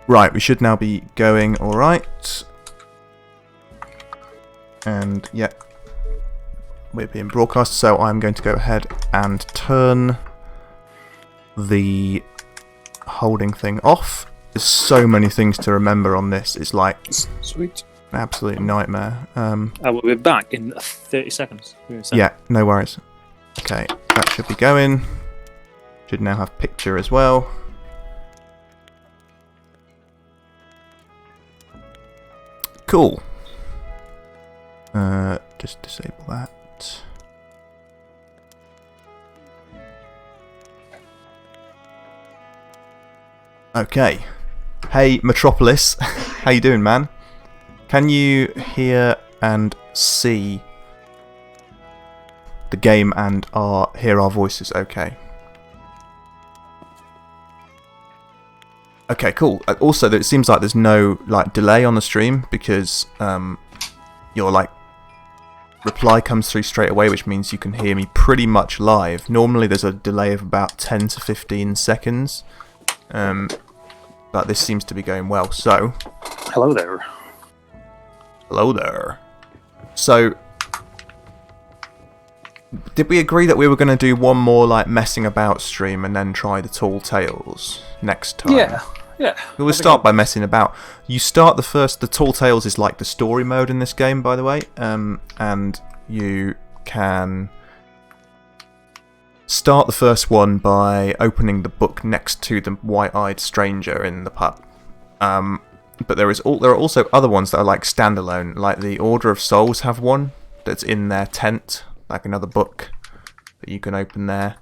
Right, we should now be going alright. And, yeah, we're being broadcast, so I'm going to go ahead and turn the holding thing off. There's so many things to remember on this, it's like... Sweet. An absolute nightmare. I will be back in 30 seconds. Yeah, no worries. Okay, that should be going. Should now have picture as well. Cool. Just disable that. Okay. Hey, Metropolis. How you doing, man? Can you hear and see the game and hear our voices okay? Okay, cool. Also, it seems like there's no delay on the stream because your reply comes through straight away, which means you can hear me pretty much live. Normally, there's a delay of about 10 to 15 seconds, but this seems to be going well. So, hello there. Hello there. So, did we agree that we were going to do one more messing about stream and then try the Tall Tales next time? Yeah. We'll start by messing about. You start the Tall Tales is like the story mode in this game, by the way, and you can start the first one by opening the book next to the white-eyed stranger in the pub. But there are also other ones that are standalone, like the Order of Souls have one that's in their tent, like another book that you can open there.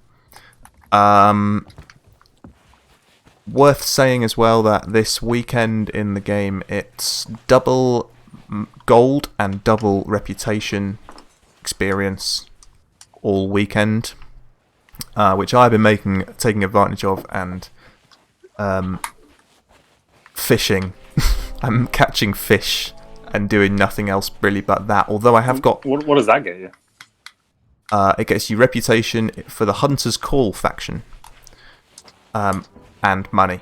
Worth saying as well that this weekend in the game it's double gold and double reputation experience all weekend, which I've been taking advantage of and fishing. I'm catching fish and doing nothing else really but that. Although I have got... What does that get you? It gets you reputation for the Hunter's Call faction. And money.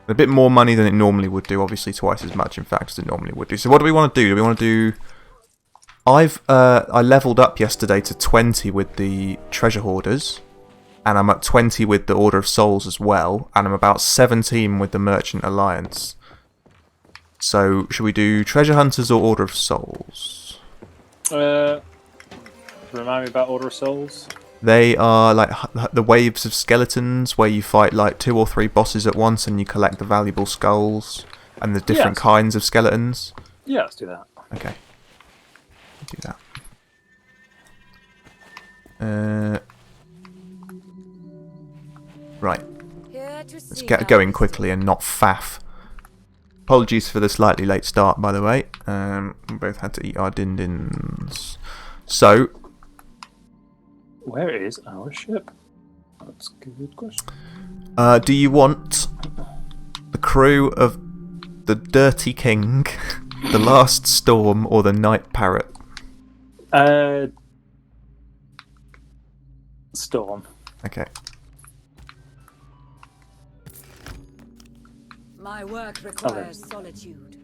A bit more money than it normally would do. Obviously twice as much, in fact, as it normally would do. So what do we want to do? Do we want to do... I leveled up yesterday to 20 with the Treasure Hoarders. And I'm at 20 with the Order of Souls as well. And I'm about 17 with the Merchant Alliance. So, should we do Treasure Hunters or Order of Souls? Remind me about Order of Souls. They are the waves of skeletons where you fight 2 or 3 bosses at once and you collect the valuable skulls and the different kinds of skeletons. Yeah, let's do that. Okay. Do that. Right. Let's get going quickly and not faff. Apologies for the slightly late start, by the way. We both had to eat our din-dins. So... where is our ship? That's a good question. Do you want the crew of the Dirty King, the Last Storm, or the Night Parrot? Storm. Okay. My work requires solitude.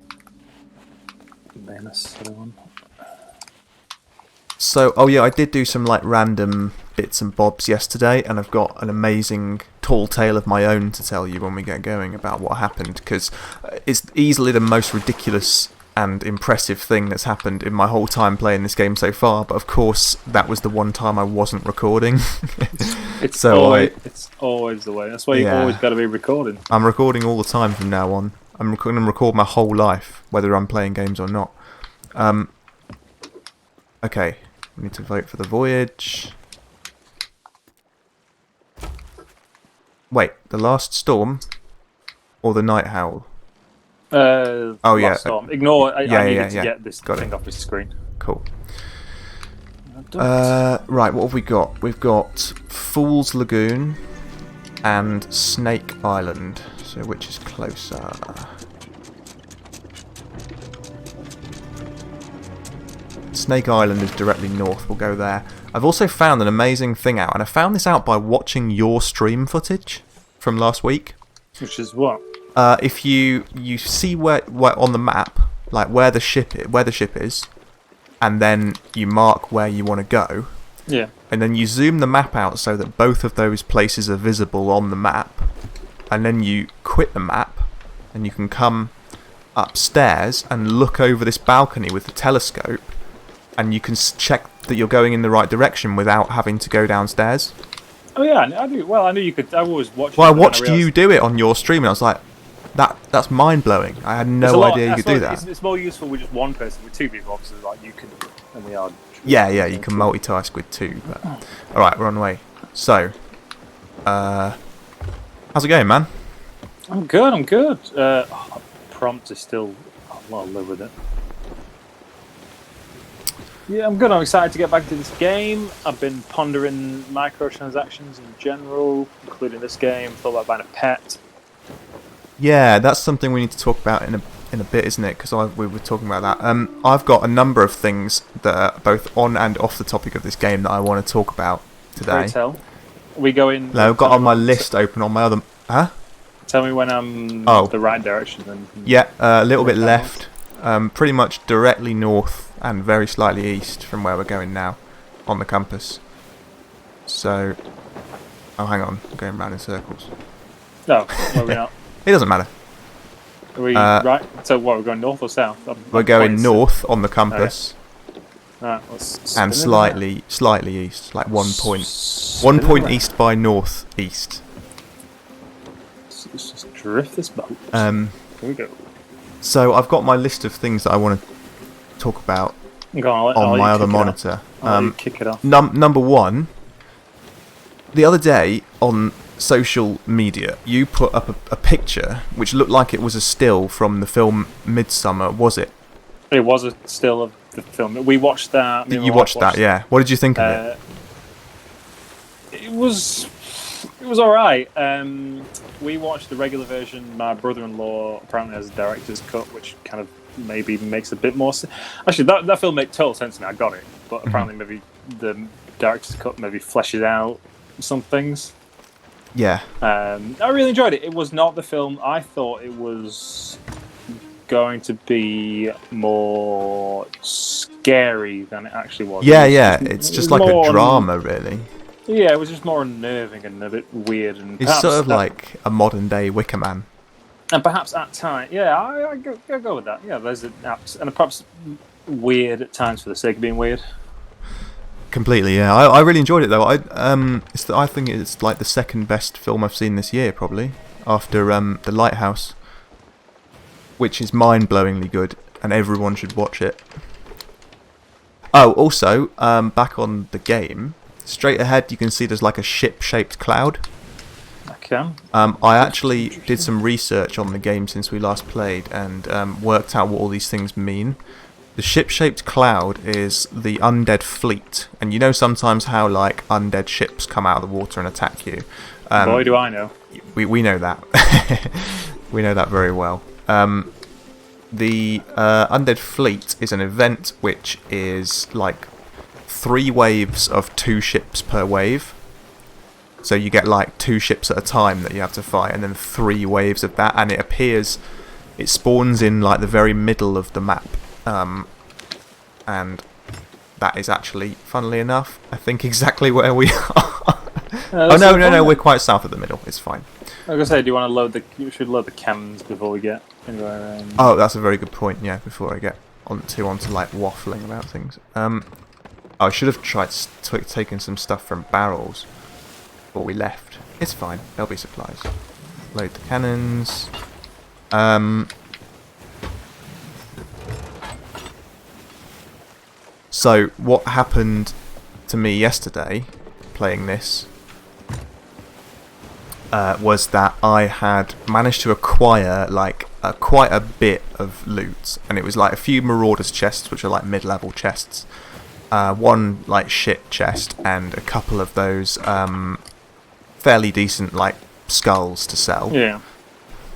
Famous one. So, oh yeah, I did do some random bits and bobs yesterday, and I've got an amazing tall tale of my own to tell you when we get going about what happened, because it's easily the most ridiculous and impressive thing that's happened in my whole time playing this game so far, but of course that was the one time I wasn't recording. It's always the way. That's why you've always got to be recording. I'm recording all the time from now on. I'm going to record my whole life, whether I'm playing games or not. Okay, we need to vote for the voyage. Wait, the Last Storm or the Night Howl? Last Storm. Ignore. I needed to get this got thing it. off the screen. Cool. Right, what have we got? We've got Fool's Lagoon and Snake Island. So which is closer? Snake Island is directly north. We'll go there. I've also found an amazing thing out, and I found this out by watching your stream footage from last week. Which is what? if you see where on the map, like where the ship is, and then you mark where you want to go. Yeah. And then you zoom the map out so that both of those places are visible on the map, and then you quit the map, and you can come upstairs and look over this balcony with the telescope, and you can check that you're going in the right direction without having to go downstairs. Oh yeah, I do. Well, I knew you could. I always watched. Well, I watched you do it on your stream, and I was like, that's mind blowing. I had no idea you could do that. It's more useful with just one person. With two people, obviously, like you can, and we are. Yeah, you can multitask with two. But all right, we're on the way. So, how's it going, man? I'm good. Prompt is still. I'll live with it. Yeah, I'm good. I'm excited to get back to this game. I've been pondering microtransactions in general, including this game. Thought about buying a pet. Yeah, that's something we need to talk about in a bit, isn't it? Because we were talking about that. I've got a number of things that are both on and off the topic of this game that I want to talk about today. Pray tell. We go in. No, I've got on my list open on my other. Huh? Tell me when I'm the right direction. Then. Yeah, a little bit left. Pretty much directly north and very slightly east from where we're going now on the compass. So, oh, hang on, I'm going round in circles. No, where are we not? It doesn't matter. Are we right? So what, we're going north or south? We're going north on the compass. Okay. Right, let's and slightly east, like 1 point east by north east. Let's just drift this boat. Here we go. So I've got my list of things that I want to talk about on my other monitor. Kick it off. Number one, the other day on social media, you put up a picture which looked like it was a still from the film Midsummer. Was it? It was a still of the film. We watched that. You watched that, yeah. What did you think of it? It was all right. We watched the regular version. My brother-in-law apparently has a director's cut, which kind of maybe makes a bit more sense. Actually, that film made total sense to me. I got it, but apparently maybe the director's cut maybe fleshes out some things. Yeah. I really enjoyed it. It was not the film I thought it was going to be. More scary than it actually was. Yeah, it's just like a drama, really. Yeah, it was just more unnerving and a bit weird. And it's sort of like a modern day Wicker Man. And perhaps at times, yeah, I go with that. Yeah, there's and perhaps weird at times for the sake of being weird. Completely, yeah. I really enjoyed it though. I think it's like the second best film I've seen this year, probably after The Lighthouse, which is mind-blowingly good, and everyone should watch it. Oh, also, back on the game. Straight ahead, you can see there's like a ship-shaped cloud. Okay. I actually did some research on the game since we last played and worked out what all these things mean. The ship-shaped cloud is the undead fleet, and you know sometimes how like undead ships come out of the water and attack you. Boy, do I know. We know that. We know that very well. The undead fleet is an event which is like 3 waves of 2 ships per wave. So you get like 2 ships at a time that you have to fight, and then 3 waves of that, and it spawns in like the very middle of the map. And that is actually, funnily enough, I think exactly where we are. Oh no, we're quite south of the middle. It's fine. I was gonna say, do you want to load the? You should load the cams before we get anywhere. Oh, that's a very good point. Yeah, before I get onto like waffling about things. I should have tried taking some stuff from barrels before we left. It's fine. There'll be supplies. Load the cannons. So what happened to me yesterday, playing this, was that I had managed to acquire like quite a bit of loot, and it was like a few Marauders chests, which are like mid-level chests. One like shit chest and a couple of those fairly decent like skulls to sell. Yeah.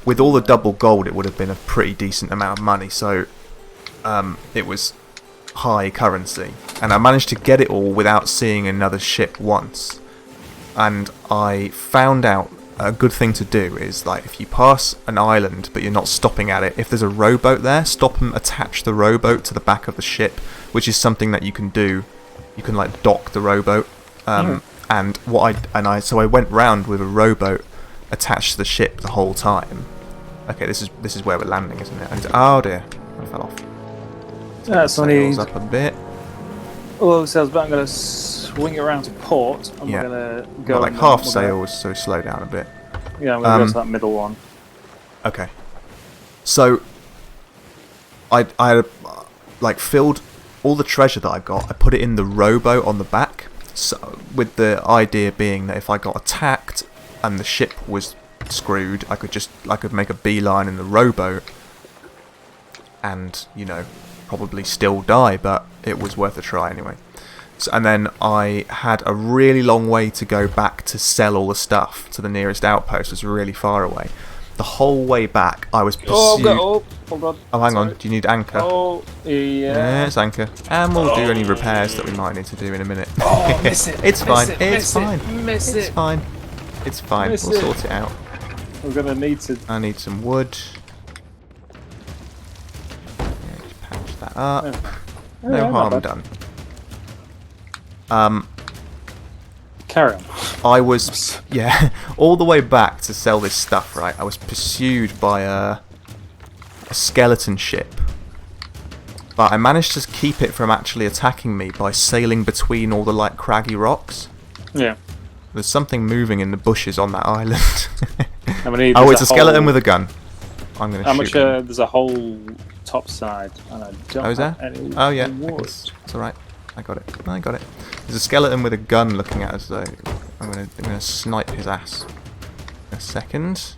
With all the double gold, it would have been a pretty decent amount of money. So it was high currency, and I managed to get it all without seeing another ship once. And I found out a good thing to do is, like, if you pass an island but you're not stopping at it, if there's a rowboat there, stop and attach the rowboat to the back of the ship, which is something that you can do. You can, like, dock the rowboat. And so I went round with a rowboat attached to the ship the whole time. Okay, this is where we're landing, isn't it? Oh dear, I fell off. That's Sails up a bit. Well, sails, but I'm going to swing around to port. And we're going to go. Like half sails, so slow down a bit. Yeah, I'm going to go to that middle one. Okay. So I had like filled all the treasure that I got. I put it in the rowboat on the back. So, with the idea being that if I got attacked and the ship was screwed, I could make a beeline in the rowboat and, you know, probably still die, but it was worth a try anyway. So, and then I had a really long way to go back to sell all the stuff to the nearest outpost. It was really far away. The whole way back, I was pursued. Hold on. Oh, hang on. Do you need anchor? Oh, yeah. It's anchor. And we'll do any repairs that we might need to do in a minute. Oh, miss it. It's fine. It's fine. It's fine. It's fine. We'll sort it out. We're gonna need to. I need some wood. Yeah, just patch that up. No harm done. Carry on. I was, all the way back to sell this stuff, right? I was pursued by a skeleton ship. But I managed to keep it from actually attacking me by sailing between all the, like, craggy rocks. Yeah. There's something moving in the bushes on that island. Oh, it's a skeleton with a gun. I'm going to shoot him. There's a whole top side, and I don't is there? have any Oh, yeah. wood. It's alright. I got it. There's a skeleton with a gun looking at us, though. I'm gonna snipe his ass. In a second.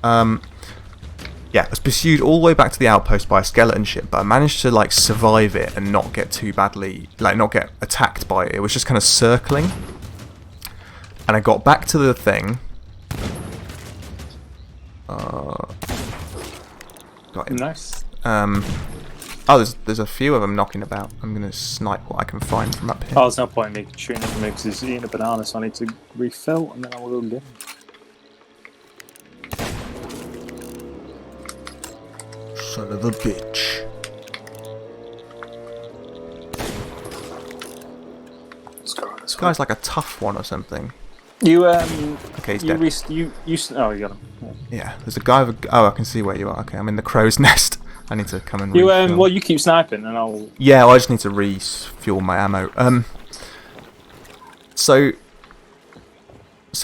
Yeah, I was pursued all the way back to the outpost by a skeleton ship, but I managed to, like, survive it and not get too badly, like, not get attacked by it. It was just kind of circling. And I got back to the thing. Got him. Nice. Oh, there's a few of them knocking about. I'm going to snipe what I can find from up here. Oh, there's no point in me shooting at him because he's eating a banana, so I need to refill, and then I will go get him. Son of a bitch. Let's go this This guy's like a tough one or something. You Okay, he's dead. Oh, you got him. Yeah, there's a guy with I can see where you are. Okay, I'm in the crow's nest. I need to come and refuel. Well, you keep sniping, and I'll. Yeah, well, I just need to refuel my ammo. So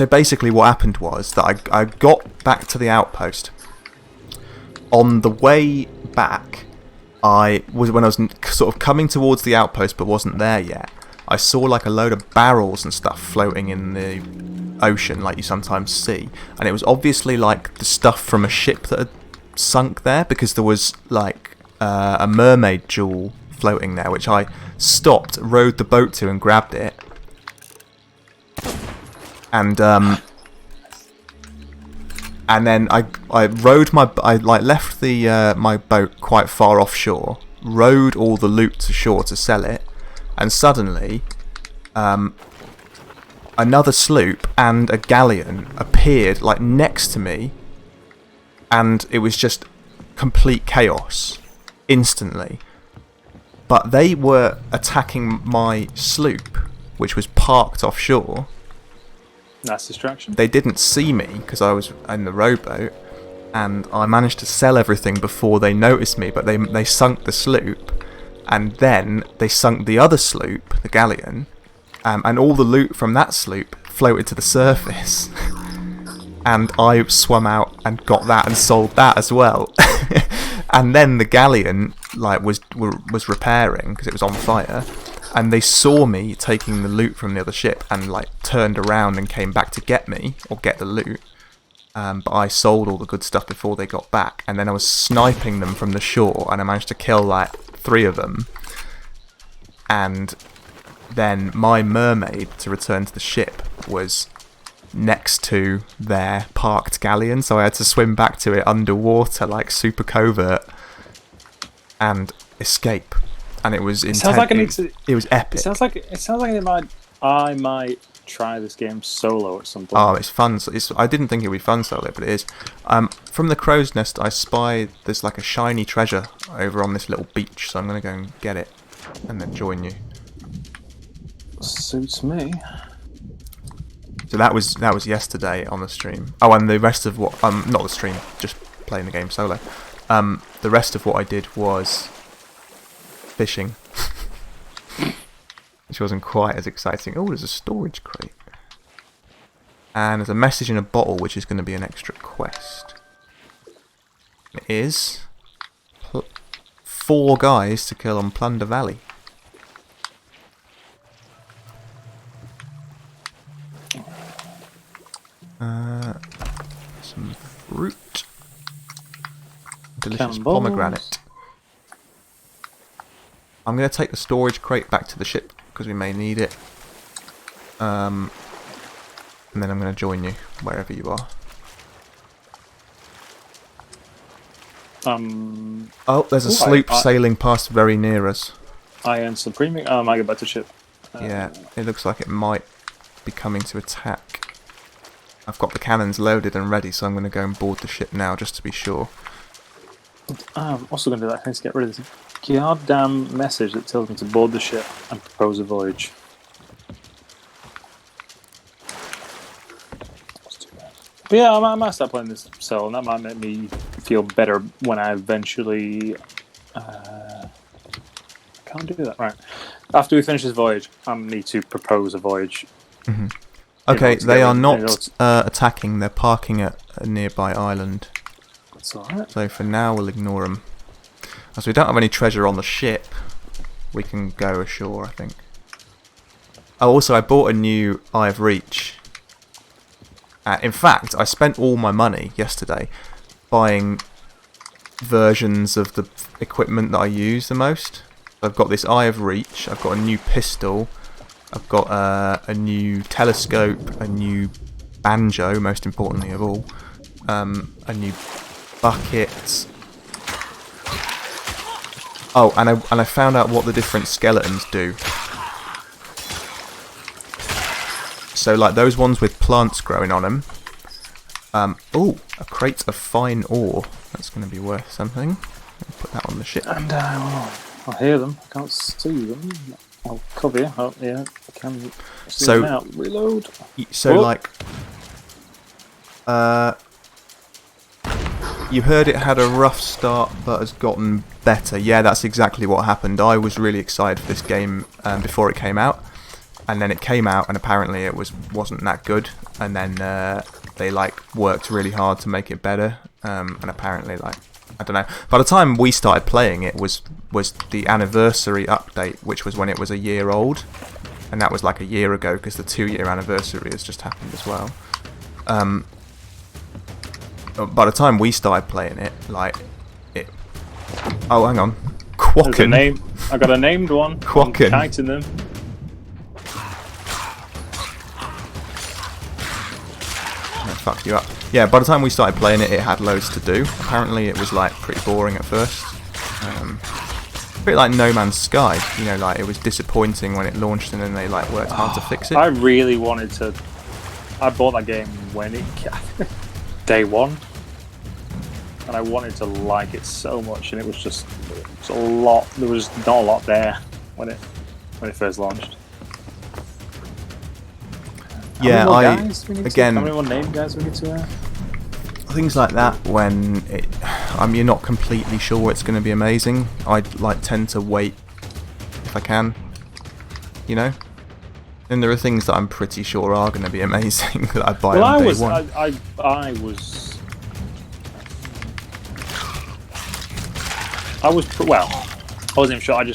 basically, what happened was that I got back to the outpost. On the way back, when I was sort of coming towards the outpost, but wasn't there yet. I saw like a load of barrels and stuff floating in the ocean, like you sometimes see, and it was obviously like the stuff from a ship that had sunk there, because there was like a mermaid jewel floating there, which I stopped, rowed the boat to, and grabbed it, and then I rowed left the my boat quite far offshore, rowed all the loot to shore to sell it, and suddenly another sloop and a galleon appeared like next to me, and it was just complete chaos instantly. But they were attacking my sloop, which was parked offshore. Nice distraction. They didn't see me because I was in the rowboat, and I managed to sell everything before they noticed me, but they sunk the sloop, and then they sunk the other sloop, the galleon, and all the loot from that sloop floated to the surface. And I swam out and got that and sold that as well. And then the galleon was repairing because it was on fire, and they saw me taking the loot from the other ship and turned around and came back to get me, or get the loot. But I sold all the good stuff before they got back, and then I was sniping them from the shore, and I managed to kill 3 of them. And then my mermaid, to return to the ship, was next to their parked galleon, so I had to swim back to it underwater, super covert, and escape. And it was intense. It was epic. It sounds like I might try this game solo at some point. Oh, it's fun. I didn't think it would be fun solo, but it is. From the crow's nest, I spy there's like a shiny treasure over on this little beach, so I'm going to go and get it and then join you. Suits me. So that was yesterday on the stream. Oh, and the rest of what not the stream, just playing the game solo. The rest of what I did was fishing, which wasn't quite as exciting. Oh, there's a storage crate, and there's a message in a bottle, which is going to be an extra quest. It is 4 guys to kill on Plunder Valley. Some fruit. Delicious Cannonballs. pomegranate. I'm going to take the storage crate back to the ship because we may need it. And then I'm going to join you wherever you are. Oh, there's a sloop sailing past very near us. I earned some premium. I might get back to ship. Yeah, it looks like it might be coming to attack. I've got the cannons loaded and ready, so I'm going to go and board the ship now just to be sure. I'm also going to do that. I need to get rid of this goddamn message that tells me to board the ship and propose a voyage. But yeah, I might start playing this solo, and that might make me feel better when I eventually... can't do that. Right. After we finish this voyage, I need to propose a voyage. Mm-hmm. Okay, they are not attacking. They're parking at a nearby island. That's alright. So for now, we'll ignore them. As we don't have any treasure on the ship, we can go ashore, I think. Oh, also, I bought a new Eye of Reach. In fact, I spent all my money yesterday buying versions of the equipment that I use the most. I've got this Eye of Reach, I've got a new pistol, I've got a new telescope, a new banjo, most importantly of all, a new bucket. Oh, and I found out what the different skeletons do. So, like those ones with plants growing on them. Oh, a crate of fine ore. That's going to be worth something. I'll put that on the ship. And I'll hear them. I can't see them. I'll cover you. Oh, yeah, I can see them now. Reload. So, like, you heard it had a rough start, but has gotten better. Yeah, that's exactly what happened. I was really excited for this game before it came out. And then it came out, and apparently it wasn't that good. And then they worked really hard to make it better. And apparently, I don't know. By the time we started playing it, was the anniversary update, which was when it was a year old, and that was like a year ago because the 2-year anniversary has just happened as well. By the time we started playing it, oh, hang on, Quacken. I got a named one. Quacken. I'm kiting them. Fucked you up. Yeah, by the time we started playing it, it had loads to do. Apparently it was pretty boring at first. A bit like No Man's Sky, it was disappointing when it launched and then they worked hard to fix it. I really wanted to... I bought that game when it... day one. And I wanted to like it so much, and it was just... a lot... There was not a lot there when it first launched. Yeah, how many more name guys we need to things like that when you're not completely sure it's going to be amazing. I tend to wait if I can, And there are things that I'm pretty sure are going to be amazing that I buy on day one. I wasn't even sure. I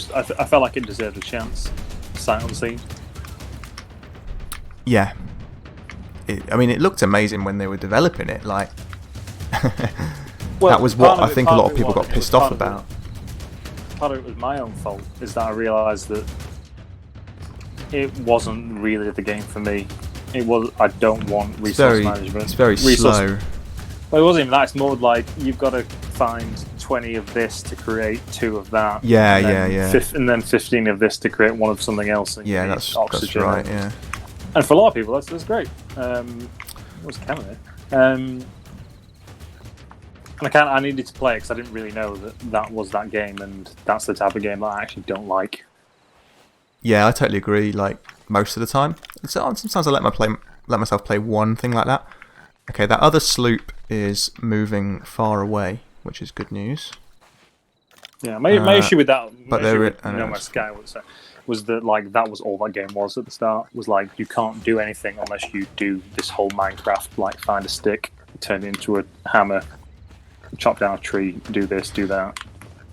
felt like it deserved a chance. Sight unseen. Yeah. It looked amazing when they were developing it. That was what I think a lot of people got pissed off about. Part of it was my own fault, is that I realised that it wasn't really the game for me. I don't want resource management. It's very slow. Well, it wasn't even that. It's more like you've got to find 20 of this to create 2 of that. Yeah. And then 15 of this to create 1 of something else. And yeah, that's right. Yeah. And for a lot of people, that's great. What's the camera there? And I needed to play it because I didn't really know that was that game, and that's the type of game that I actually don't like. Yeah, I totally agree. Like most of the time, sometimes I let myself play one thing like that. Okay, that other sloop is moving far away, which is good news. Yeah, my issue with that, but No Man's Sky was that like that was all that game was at the start. Was like you can't do anything unless you do this whole Minecraft, like find a stick, turn it into a hammer, chop down a tree, do this, do that.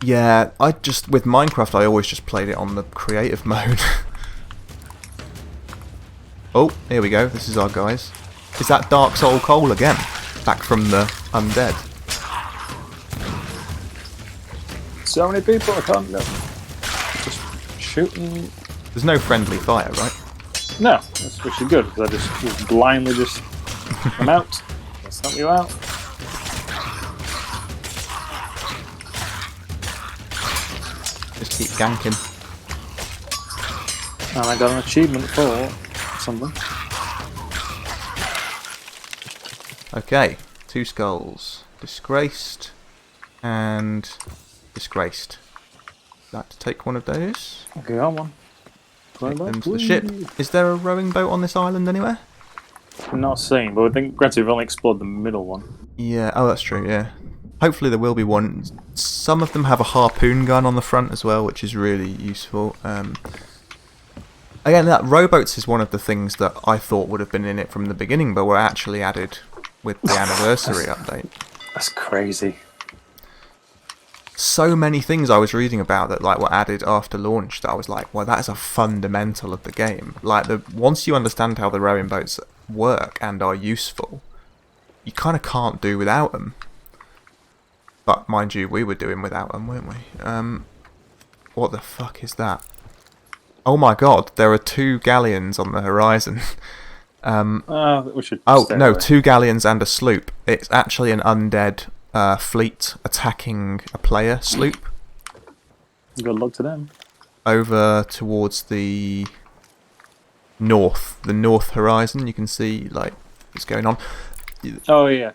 Yeah, with Minecraft, I always just played it on the creative mode. Oh, here we go. This is our guys. Is that Dark Soul Cole again? Back from the undead. So many people, I can't know. Just shooting. There's no friendly fire, right? No, that's which is good because I just blindly just I'm out. I'll stomp you out. Just keep ganking. And I got an achievement for something. Okay, 2 skulls. Disgraced and disgraced. Like to take one of those. Okay, on one. Take them to the ship. Is there a rowing boat on this island anywhere? I'm not seeing, but I think granted we've only explored the middle one. Yeah, oh that's true, yeah. Hopefully there will be one. Some of them have a harpoon gun on the front as well, which is really useful. Again, that rowboats is one of the things that I thought would have been in it from the beginning, but were actually added with the anniversary update. That's crazy. So many things I was reading about that like were added after launch that I was like, well, that is a fundamental of the game. Like once you understand how the rowing boats work and are useful, you kind of can't do without them. But mind you, we were doing without them, weren't we? What the fuck is that? Oh my god, there are 2 galleons on the horizon. We should no, 2 galleons and a sloop. It's actually an undead fleet attacking a player sloop. Good luck to them. Over towards the north horizon, you can see like what's going on. Oh yeah.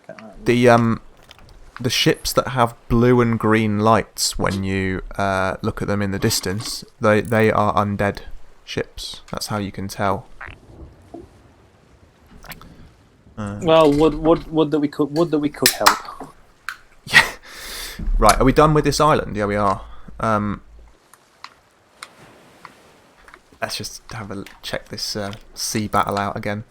The ships that have blue and green lights when you look at them in the distance, they are undead ships. That's how you can tell. Well, would that we could help. Yeah. Right. Are we done with this island? Yeah, we are. Let's just check this sea battle out again.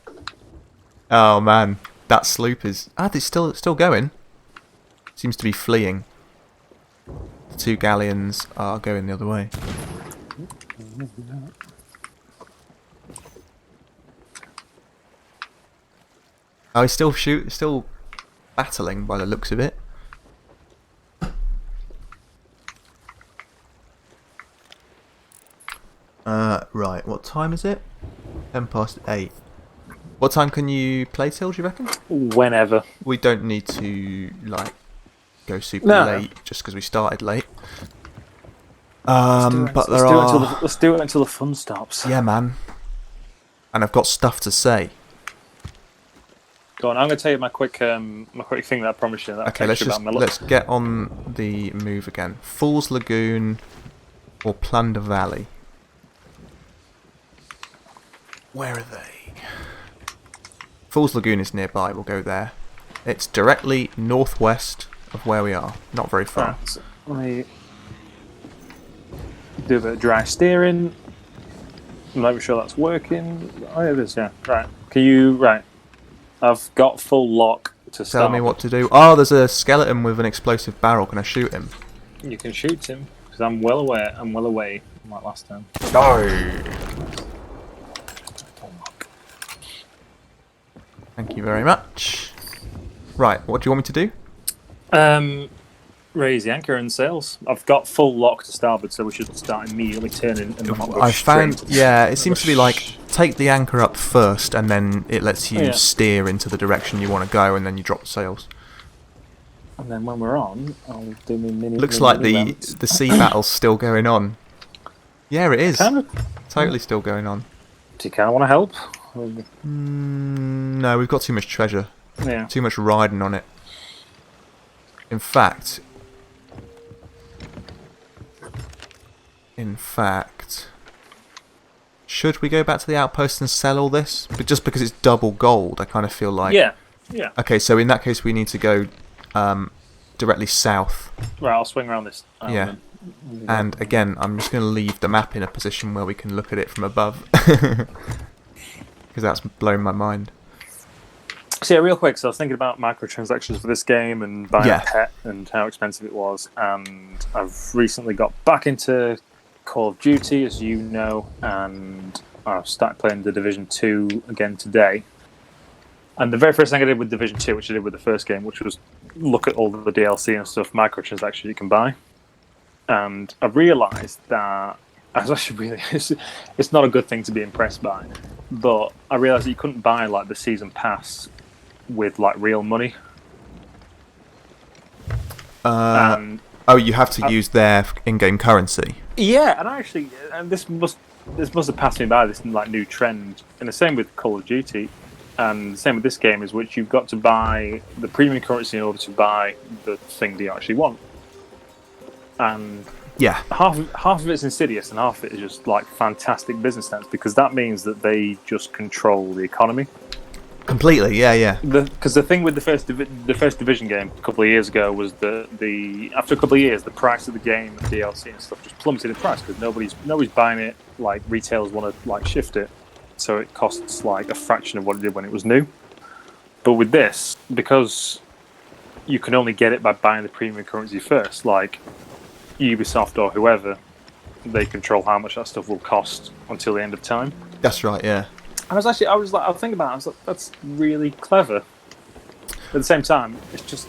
Oh man, that sloop is. It's still going. Seems to be fleeing. The 2 galleons are going the other way. Oh, he's still battling by the looks of it. Right, what time is it? 8:10. What time can you play till, do you reckon? Whenever. We don't need to, like, go super late just because we started late. Let's do it until the fun stops. Yeah, man. And I've got stuff to say. Go on, I'm going to tell you my quick thing that I promised you. Okay, let's get on the move again. Fool's Lagoon or Plunder Valley. Where are they? Fool's Lagoon is nearby. We'll go there. It's directly northwest of where we are. Not very far. Right, so let me do a bit of dry steering. Make sure that's working. Oh, it is. Yeah. Right. Right. I've got full lock to start. Tell me what to do. Oh, there's a skeleton with an explosive barrel. Can I shoot him? You can shoot him because I'm well away from that last time. No. Thank you very much. Right, what do you want me to do? Raise the anchor and sails. I've got full lock to starboard, so we should start immediately turning. And not go it seems to be like take the anchor up first, and then it lets you steer into the direction you want to go, and then you drop the sails. And then when we're on, I'll do my mini. Looks like the sea battle's still going on. Yeah, it is. Totally still going on. Do you kind of want to help? No, we've got too much treasure. Yeah. Too much riding on it. In fact, should we go back to the outpost and sell all this? But just because it's double gold, I kind of feel like... Yeah. Okay, so in that case, we need to go directly south. Right, I'll swing around this. Yeah. And again, I'm just going to leave the map in a position where we can look at it from above. Because that's blown my mind. So yeah, real quick, so I was thinking about microtransactions for this game and buying a pet and how expensive it was, and I've recently got back into Call of Duty, as you know, and I've started playing The Division 2 again today. And the very first thing I did with Division 2, which I did with the first game, which was look at all the DLC and stuff, microtransactions you can buy. And I realised that I was actually really... It's not a good thing to be impressed by, but I realised that you couldn't buy like the season pass with like real money. You have to use their in-game currency. Yeah, and this must have passed me by, this like new trend. And the same with Call of Duty, and the same with this game, is which you've got to buy the premium currency in order to buy the thing that you actually want. And yeah, half of it's insidious, and half of it is just like fantastic business sense, because that means that they just control the economy. Completely, yeah. Because the thing with the first Division game a couple of years ago was after a couple of years, the price of the game, the DLC and stuff, just plummeted in price because nobody's buying it. Like retailers want to like shift it, so it costs like a fraction of what it did when it was new. But with this, because you can only get it by buying the premium currency first, like Ubisoft or whoever, they control how much that stuff will cost until the end of time. That's right, yeah. I was thinking about it, I was like, that's really clever. At the same time, it's just,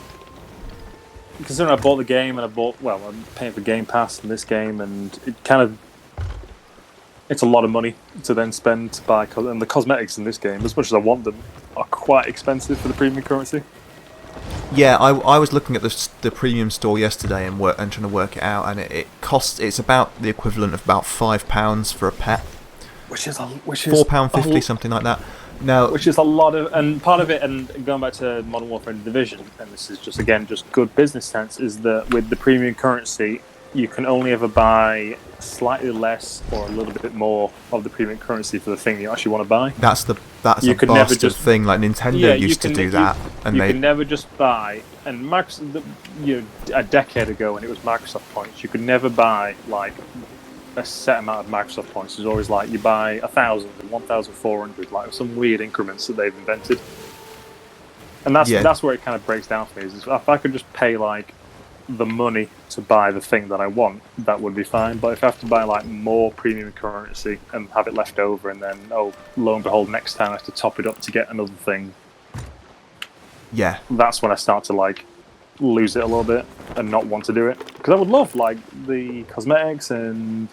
considering I bought the game and I'm paying for Game Pass in this game, and it's a lot of money to then spend to buy, and the cosmetics in this game, as much as I want them, are quite expensive for the premium currency. Yeah, I was looking at the premium store yesterday and trying to work it out, and it's about the equivalent of about £5 for a pet. Which is £4.50, something like that. Now, which is a lot of, and part of it, and going back to Modern Warfare and Division, and this is just good business sense, is that with the premium currency, you can only ever buy slightly less or a little bit more of the premium currency for the thing you actually want to buy. That's a bastard thing. Like Nintendo used to do that, and you can never just buy. And Microsoft, a decade ago, when it was Microsoft points, you could never buy like a set amount of Microsoft points. It's always like you buy 1,000 and 1,400, like some weird increments that they've invented. And that's where it kind of breaks down for me. Is if I could just pay like the money to buy the thing that I want, that would be fine. But if I have to buy like more premium currency and have it left over, and then lo and behold, next time I have to top it up to get another thing. Yeah, that's when I start to like lose it a little bit and not want to do it, because I would love like the cosmetics and.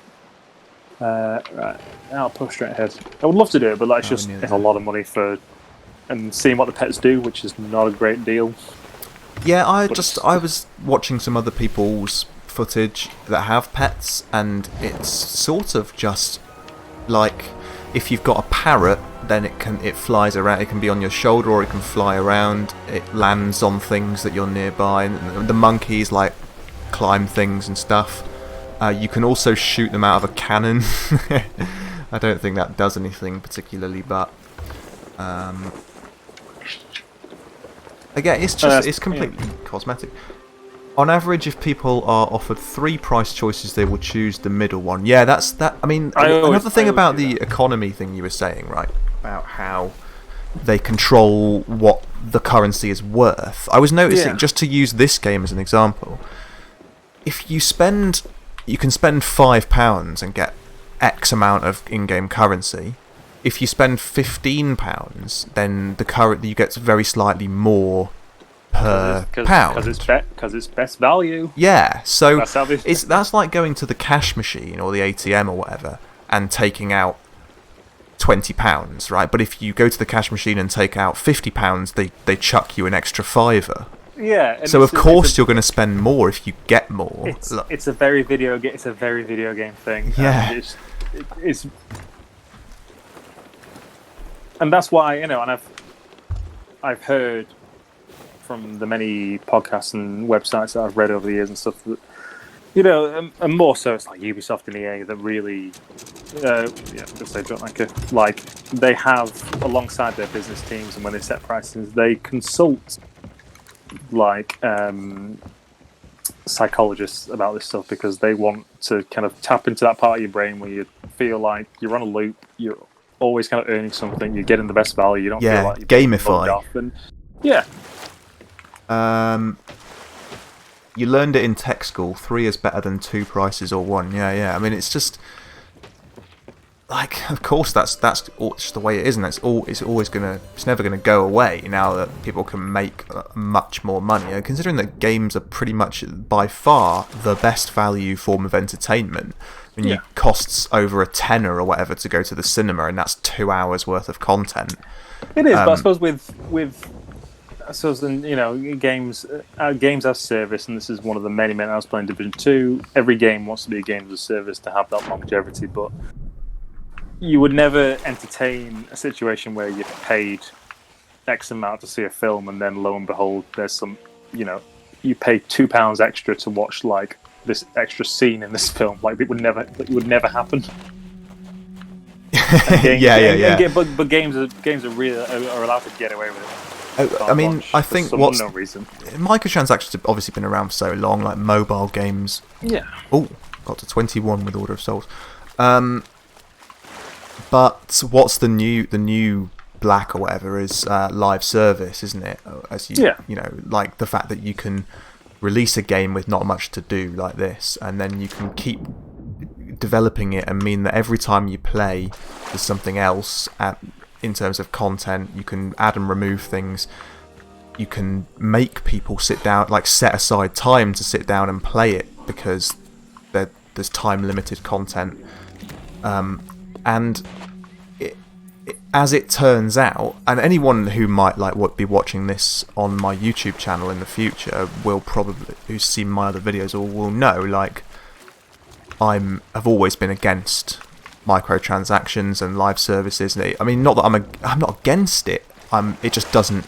Right, I'll push straight ahead. I would love to do it, but it's a lot of money for, and seeing what the pets do, which is not a great deal. Yeah, I was watching some other people's footage that have pets, and it's sort of just like if you've got a parrot, then it flies around. It can be on your shoulder, or it can fly around. It lands on things that you're nearby, and the monkeys like climb things and stuff. You can also shoot them out of a cannon. I don't think that does anything particularly, but again, it's completely cosmetic. On average, if people are offered 3 price choices, they will choose the middle one. Yeah, that's that. I mean, another thing about the economy thing you were saying, right? About how they control what the currency is worth. I was noticing, just to use this game as an example, if you can spend £5 and get X amount of in-game currency. If you spend £15, then you get very slightly more per pound. Because it's best value. Yeah, so that's like going to the cash machine or the ATM or whatever and taking out £20, right? But if you go to the cash machine and take out £50, they chuck you an extra £5. Yeah. So of course you're going to spend more if you get more. It's a very video game thing. Yeah. It's and that's why, and I've heard from the many podcasts and websites that I've read over the years and stuff that, and more so it's like Ubisoft and EA that really, because they don't like they have alongside their business teams, and when they set prices, they consult like psychologists about this stuff because they want to kind of tap into that part of your brain where you feel like you're on a loop, you're always kind of earning something, you're getting the best value, you don't feel like you're gamify. off, and yeah. You learned it in tech school. 3 is better than 2 prices or 1. Yeah. I mean, it's just like, of course, that's just the way it is, and it's never gonna go away now that people can make much more money. Considering that games are pretty much by far the best value form of entertainment. I mean, it costs over a tenner or whatever to go to the cinema, and that's 2 hours worth of content. It is, but I suppose games as service, and this is one of the many I was playing Division 2. Every game wants to be a game as a service to have that longevity, but you would never entertain a situation where you're paid X amount to see a film, and then lo and behold, there's some, you pay £2 extra to watch like this extra scene in this film. Like it would never happen. But games are really are allowed to get away with it. I mean, I think what's no reason. Microtransactions have obviously been around for so long, like mobile games. Yeah. Oh, got to 21 with Order of Souls. But what's the new black or whatever is live service, isn't it? Like the fact that you can release a game with not much to do like this, and then you can keep developing it and mean that every time you play, there's something else. In terms of content, you can add and remove things. You can make people sit down, like set aside time to sit down and play it because there's time-limited content. And as it turns out, and anyone who might be watching this on my YouTube channel in the future will probably, who's seen my other videos, will know, like, I've always been against microtransactions and live services. I mean, not that I'm not against it. It just doesn't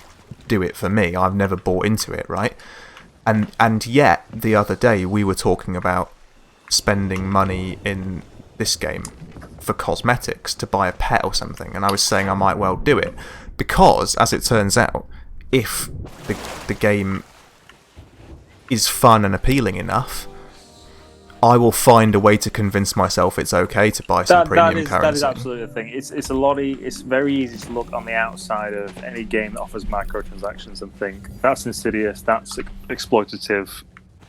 do it for me. I've never bought into it, right? And yet the other day we were talking about spending money in this game for cosmetics to buy a pet or something, and I was saying I might well do it because, as it turns out, if the game is fun and appealing enough, I will find a way to convince myself it's okay to buy some premium currency. That is absolutely the thing. It's very easy to look on the outside of any game that offers microtransactions and think that's insidious, that's exploitative.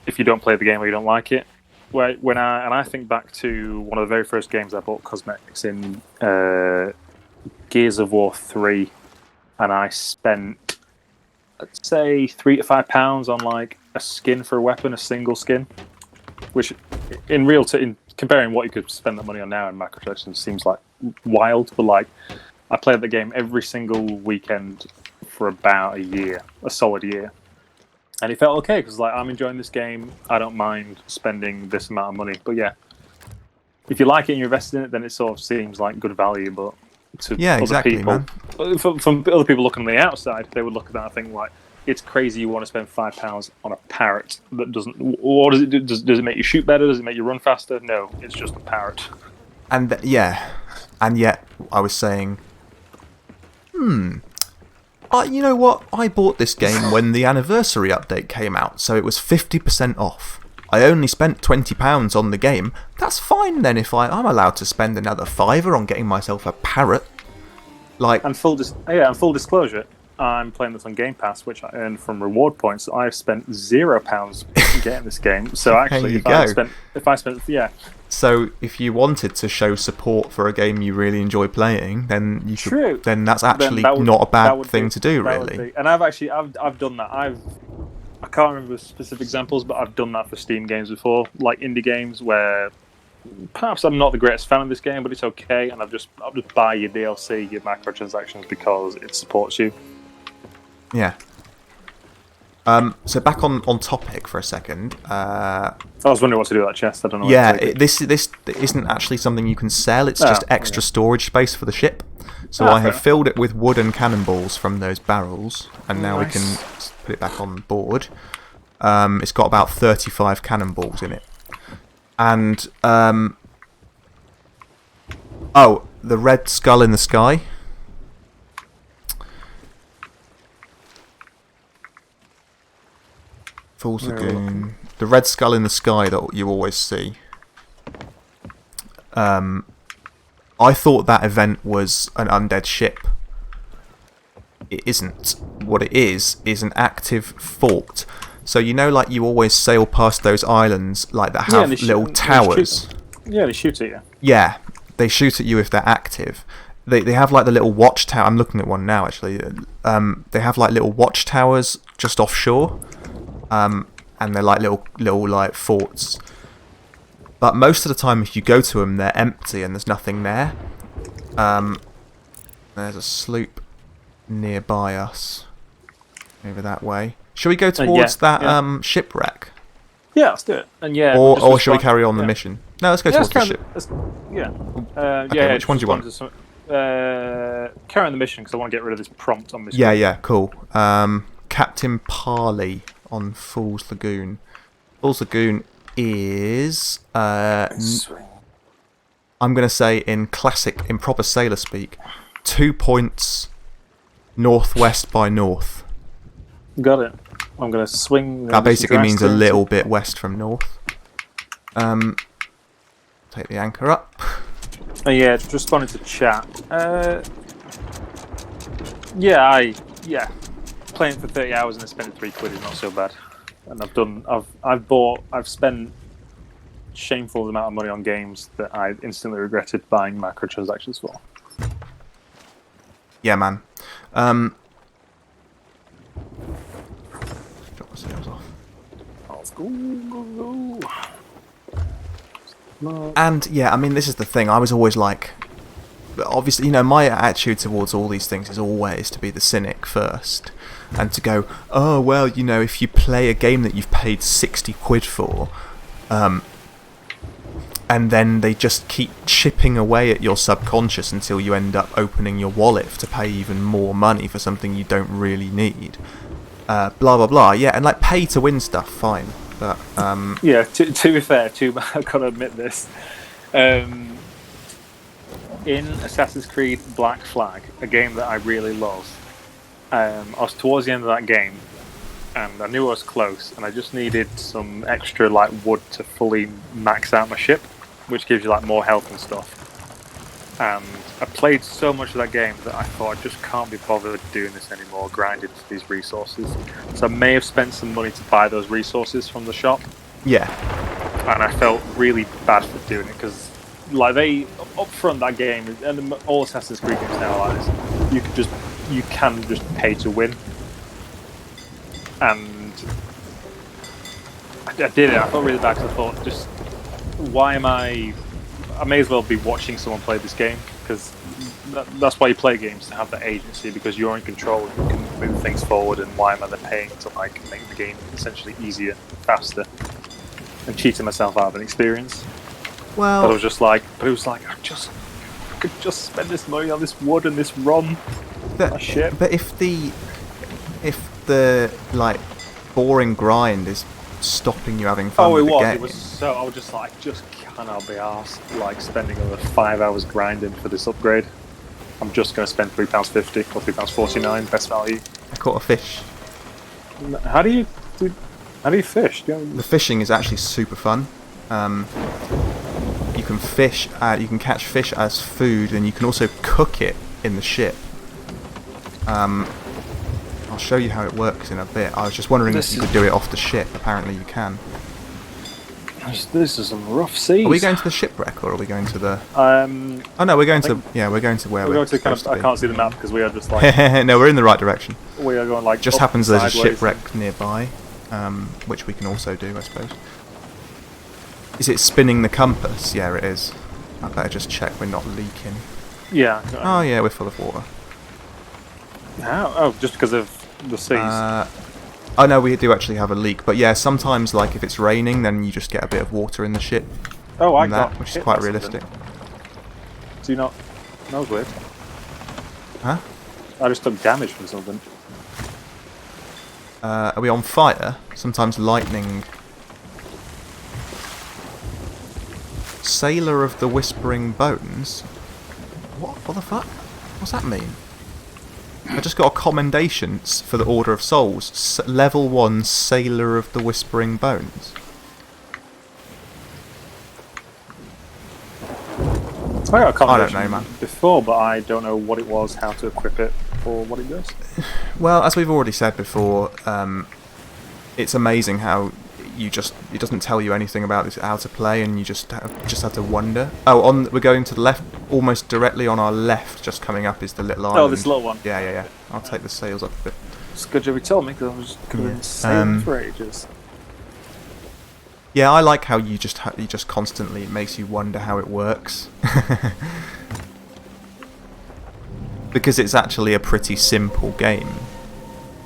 If you don't play the game or you don't like it, I think back to one of the very first games I bought cosmetics in, Gears of War 3, and I spent, let's say, £3 to £5 on like a skin for a weapon, a single skin. Which, in comparing what you could spend that money on now in microtransactions, seems like wild. But like, I played the game every single weekend for about a solid year, and it felt okay because like I'm enjoying this game. I don't mind spending this amount of money. But yeah, if you like it and you're invested in it, then it sort of seems like good value. But to other people, from other people looking on the outside, they would look at that and think like, it's crazy you want to spend £5 on a parrot that doesn't... What does it do? Does it make you shoot better? Does it make you run faster? No, it's just a parrot. And and yet I was saying, you know what? I bought this game when the anniversary update came out, so it was 50% off. I only spent £20 on the game. That's fine then if I'm allowed to spend another £5 on getting myself a parrot. Like, and full disclosure, I'm playing this on Game Pass, which I earned from reward points. So I've spent £0 getting this game. So actually, if I spent, So if you wanted to show support for a game you really enjoy playing, then you should. Then that's actually not a bad thing to do, really. And I've done that. I can't remember specific examples, but I've done that for Steam games before, like indie games where perhaps I'm not the greatest fan of this game, but it's okay, and I'll just buy your DLC, your microtransactions because it supports you. Yeah. So back on topic for a second. I was wondering what to do with that chest. I don't know. Yeah, this isn't actually something you can sell. It's just extra storage space for the ship. So I have filled it with wooden cannonballs from those barrels, and now we can put it back on board. It's got about 35 cannonballs in it. And, oh, the red skull in the sky. Fool's Lagoon. The red skull in the sky that you always see. I thought that event was an undead ship. It isn't. What it is an active fort. So you know, like you always sail past those islands, like that have little towers. They shoot at you. Yeah, they shoot at you if they're active. They have like the little watchtower. I'm looking at one now actually. They have like little watchtowers just offshore, and they're like little like forts. But most of the time, if you go to them, they're empty and there's nothing there. There's a sloop nearby us, over that way. Shall we go towards that shipwreck? Yeah, let's do it. And or shall we carry on the mission? No, let's go towards the ship. Which one do you want? Carry on the mission because I want to get rid of this prompt on this. Yeah, cool. Captain Parley on Fool's Lagoon. Fool's Lagoon is I'm going to say in proper sailor speak, 2 points northwest by north. Got it. I'm going to swing. That basically means a little bit west from north. Take the anchor up. Just responding to chat. Playing for 30 hours and I spending £3 is not so bad. And I've spent shameful amount of money on games that I instantly regretted buying microtransactions for. Yeah, man. Drop the sails off. Let's go. And yeah, I mean, this is the thing. I was always like, obviously, you know, my attitude towards all these things is always to be the cynic first, and to go, oh well, you know, if you play a game that you've paid £60 for, and then they just keep chipping away at your subconscious until you end up opening your wallet to pay even more money for something you don't really need. Blah blah blah. Yeah, and like pay to win stuff, fine. But to be fair, I've got to admit this. In Assassin's Creed Black Flag, a game that I really love, I was towards the end of that game, and I knew I was close, and I just needed some extra like wood to fully max out my ship, which gives you like more health and stuff. And I played so much of that game that I thought I just can't be bothered doing this anymore, grinding for these resources. So I may have spent some money to buy those resources from the shop. Yeah. And I felt really bad for doing it because, like, they up front that game, and all Assassin's Creed games now are like this, you can just pay to win. And I did it. I felt really bad because I thought, just why am I may as well be watching someone play this game, because that's why you play games, to have that agency, because you're in control and you can move things forward. And why am I then paying to like make the game essentially easier, faster, and cheating myself out of an experience? Well, but it was like I could just spend this money on this wood and this rum. My ship. But if the like boring grind is stopping you having fun with the game. It was so. I was just like, I just cannot be arsed like spending another 5 hours grinding for this upgrade. I'm just going to spend £3.50 or £3.49, best value. I caught a fish. How do you fish? The fishing is actually super fun. You can fish. You can catch fish as food, and you can also cook it in the ship. I'll show you how it works in a bit. I was just wondering if you could do it off the ship. Apparently you can. This is some rough seas. Are we going to the shipwreck, or are we going to the... Oh no, we're going to where we're going to kind of, I can't see the map because we are just like... No, we're in the right direction. We are going like... Just happens there's a shipwreck nearby, which we can also do, I suppose. Is it spinning the compass? Yeah, it is. I better just check we're not leaking. Yeah. Oh yeah, we're full of water. How? Oh, just because of the seas? Oh no, we do actually have a leak, but yeah, sometimes like if it's raining, then you just get a bit of water in the ship. Oh, I got which is quite realistic. Do you not? That was weird. Huh? I just took damage from something. Are we on fire? Sometimes lightning. Sailor of the Whispering Bones? What the fuck? What's that mean? I just got a commendation for the Order of Souls. Level 1 Sailor of the Whispering Bones. I got a commendation I don't know, man. before, but I don't know what it was, how to equip it, or what it does. Well, as we've already said before, it's amazing how it doesn't tell you anything about this how to play, and you just have to wonder. Oh, we're going to the left, almost directly on our left, just coming up is the little island. Oh, this little one. Yeah. I'll take the sails up a bit. It's good job you told me, because I was going sailing for ages. Yeah, I like how you just constantly, it makes you wonder how it works. Because it's actually a pretty simple game.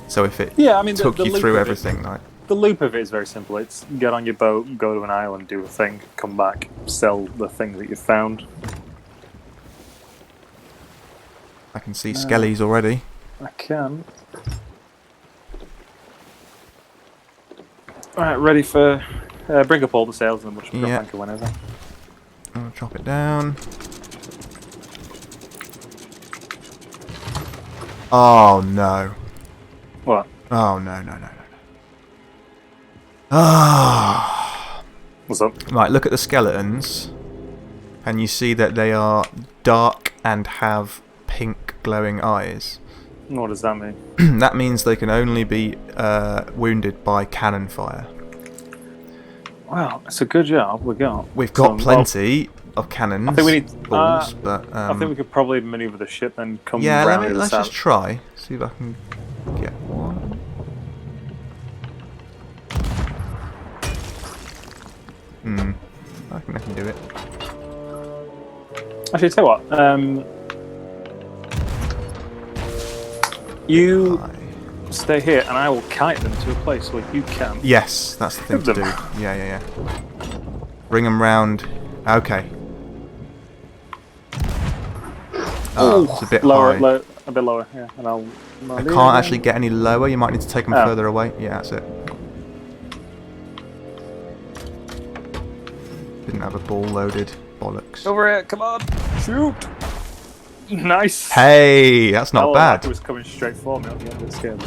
So if it took you through everything, like... The loop of it is very simple. It's get on your boat, go to an island, do a thing, come back, sell the thing that you've found. I can see skellies already. I can. Alright, ready for... bring up all the sails and then we'll just drop anchor whenever. I'll chop it down. Oh no. What? Oh no. Ah. What's up? Right, look at the skeletons. And you see that they are dark and have pink glowing eyes. What does that mean? That means they can only be wounded by cannon fire. Wow, it's a good job we got. We've got plenty of cannons. I think we need balls, but I think we could probably maneuver the ship and come. Yeah, round let's just try. See if I can get one. I think I can do it. Actually, tell you what. You stay here, and I will kite them to a place where you can. Yes, that's the thing to do. Yeah. Bring them round. Okay. Oh, it's a bit lower, high. a bit lower. Yeah, and I'll. I can't actually get any lower. You might need to take them further away. Yeah, that's it. Didn't have a ball loaded. Bollocks. Over here, come on, shoot! Nice. Hey, that's not bad. It was coming straight for me. I'm a bit scared.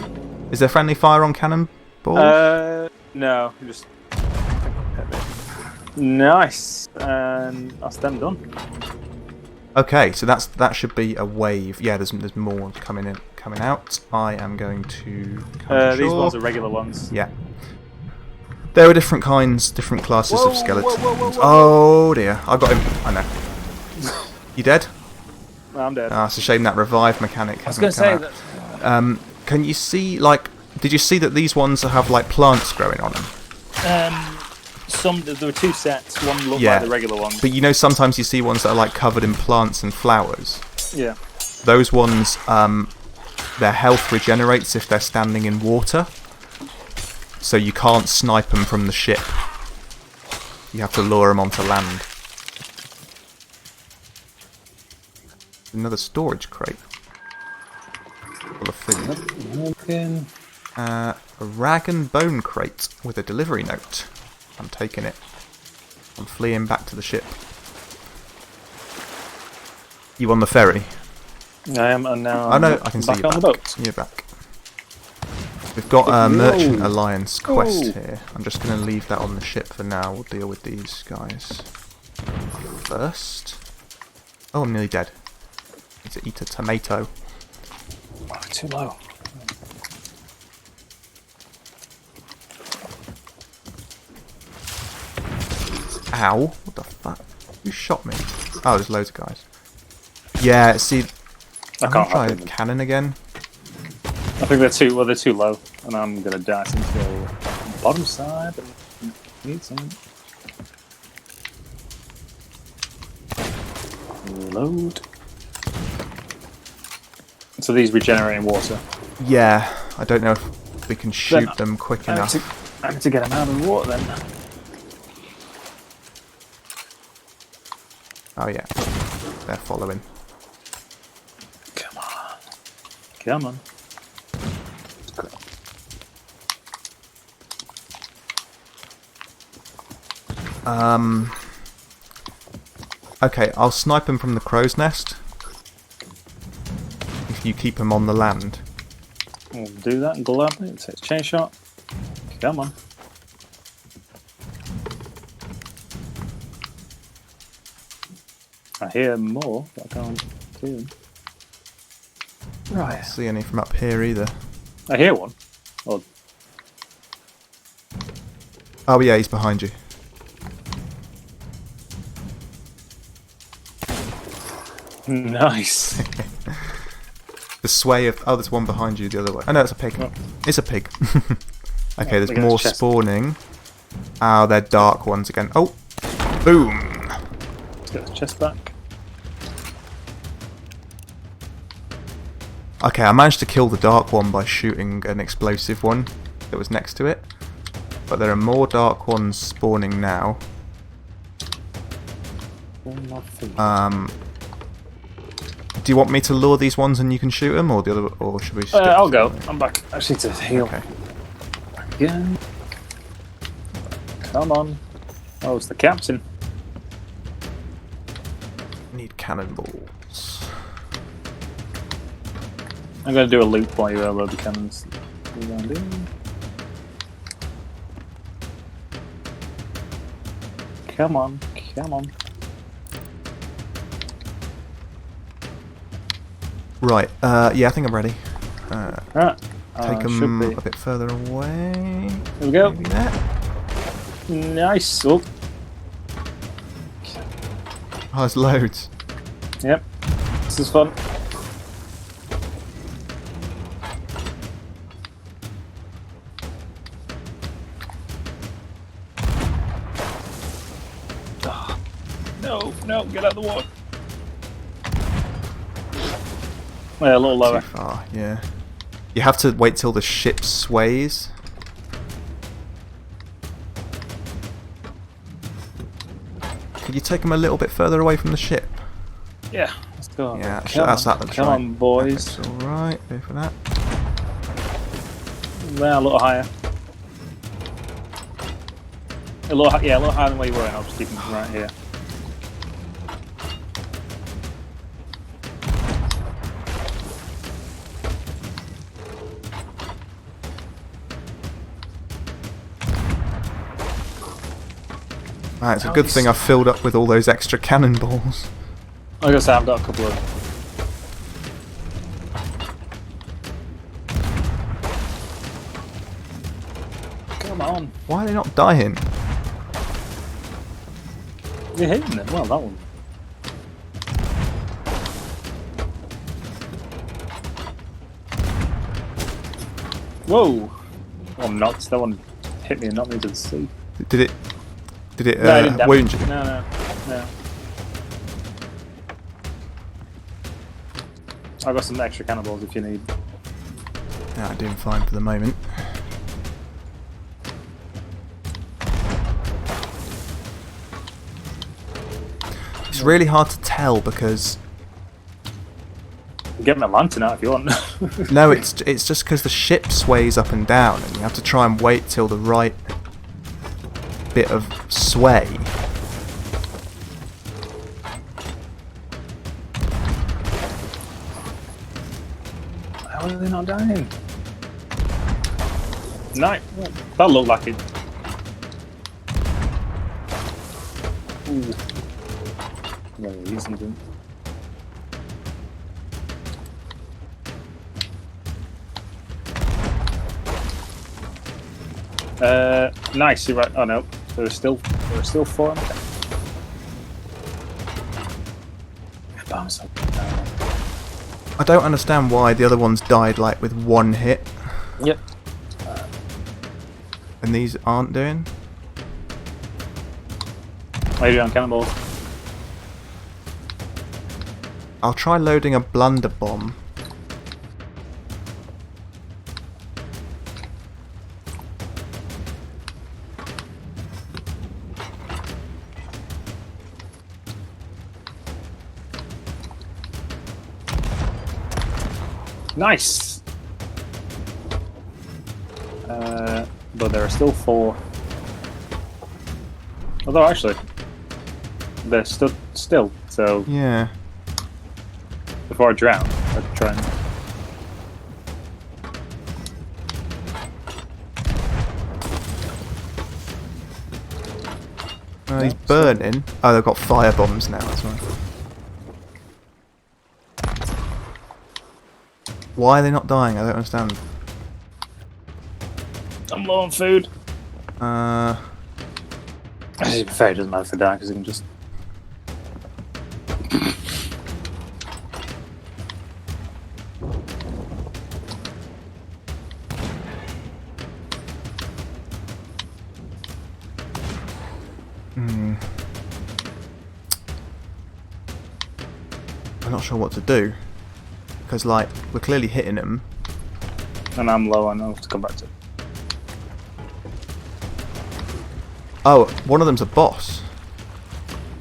Is there friendly fire on cannon balls? No, just. Nice, and that's them done. Okay, so that should be a wave. Yeah, there's more coming out. I am going to. These ones are regular ones. Yeah. There are different kinds, different classes of skeletons. Whoa. Oh dear, I got him. I know. You dead? I'm dead. Ah, it's a shame that revive mechanic hasn't I was going come to say out. that. Can you see, like, did you see that these ones have like plants growing on them? There were two sets. One looked like the regular one. But you know, sometimes you see ones that are like covered in plants and flowers. Yeah. Those ones, their health regenerates if they're standing in water. So you can't snipe them from the ship. You have to lure them onto land. Another storage crate. Full of food. A rag and bone crate with a delivery note. I'm taking it. I'm fleeing back to the ship. You on the ferry? I am, and now I know, I can see you on back. The boat. You're back. We've got a Merchant Alliance quest here. I'm just going to leave that on the ship for now. We'll deal with these guys first. Oh, I'm nearly dead. Need to eat a tomato. Oh, too low. Ow! What the fuck? Who shot me? Oh, there's loads of guys. Yeah, see, I'm gonna try a cannon again. I think they're too low, and I'm gonna dash into the bottom side. Need some. Reload. So these regenerate in water. Yeah, I don't know if we can shoot them quick enough. I need to get them out of the water then. Oh yeah, they're following. Come on. Come on. Okay, I'll snipe him from the crow's nest. If you keep him on the land. We'll do that gladly. It takes chain shot. Come on. I hear more, but I can't see them. Right. Can't see any from up here either. I hear one. Oh, Oh yeah, he's behind you. nice. The sway of... Oh, there's one behind you the other way. Oh no, it's a pig. Oh. It's a pig. Okay, there's look at more his chest. spawning. Oh, they're dark ones again. Oh! Boom! Let's get the chest back. Okay, I managed to kill the dark one by shooting an explosive one that was next to it. But there are more dark ones spawning now. Do you want me to lure these ones and you can shoot them, or the other, or should we? Stick I'll to go. it? I'm back. I just need to heal. Okay. Again. Come on. Oh, it's the captain. Need cannonballs. I'm going to do a loop while you load the cannons. What are you going to do? Come on. Come on. Right. Yeah, I think I'm ready. Right. Take Should them be. a bit further away. There we go. Maybe there. Nice. Oh. Oh, there's loads. Yep. This is fun. Ah. No, no, get out of the water. Yeah, a little lower. Too far. Yeah. You have to wait till the ship sways. Could you take them a little bit further away from the ship? Yeah, let's go. Yeah, Come that's on. that. Come on, boys. That's alright, go for that. There, a little higher. A little higher than where you were, and I'll just keep them right here. It's a good thing I filled up with all those extra cannonballs. I guess I've got a couple of. Come on. Why are they not dying? You're hitting them. Well, that one. Whoa! One knocked. That one hit me and knocked me to the sea. Did it No, it didn't damage wound you? No. I've got some extra cannonballs if you need. Yeah, I'm doing fine for the moment. It's really hard to tell because Get my lantern out if you want. no, it's just because the ship sways up and down, and you have to try and wait till the right bit of sway. How are they not dying? No, that looked like it. Ooh. Very easy then. Nice, you're right. Oh no, there are still four. Bombs. I don't understand why the other ones died like with one hit, Yep. and these aren't doing. Are you on cannonballs? I'll try loading a blunder bomb. Nice! But there are still 4. Although, actually, they're stood still, so Yeah. before I drown, I'd try and... He's burning. Oh, they've got fire bombs now as well. Why are they not dying? I don't understand. I'm low on food. Uh, Actually, to be fair, it doesn't matter if they die, because they can just... I'm not sure what to do. Because, like, we're clearly hitting them. And I'm low, I know to come back to. Oh, one of them's a boss.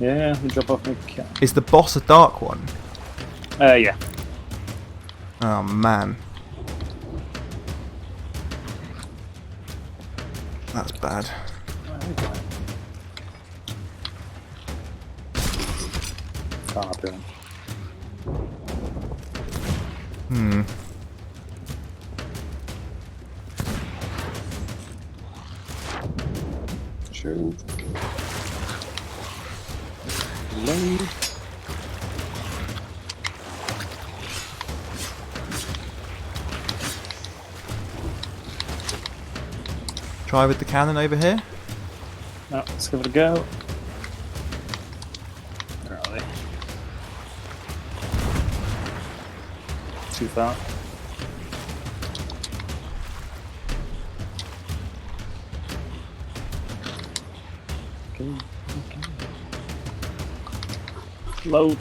Yeah, we drop off my cat. Is the boss a dark one? Yeah. Oh, man. That's bad. Can't do it. Shoot. Load. Try with the cannon over here. Oh, let's give it a go. Where are they? Too far. Okay. Load.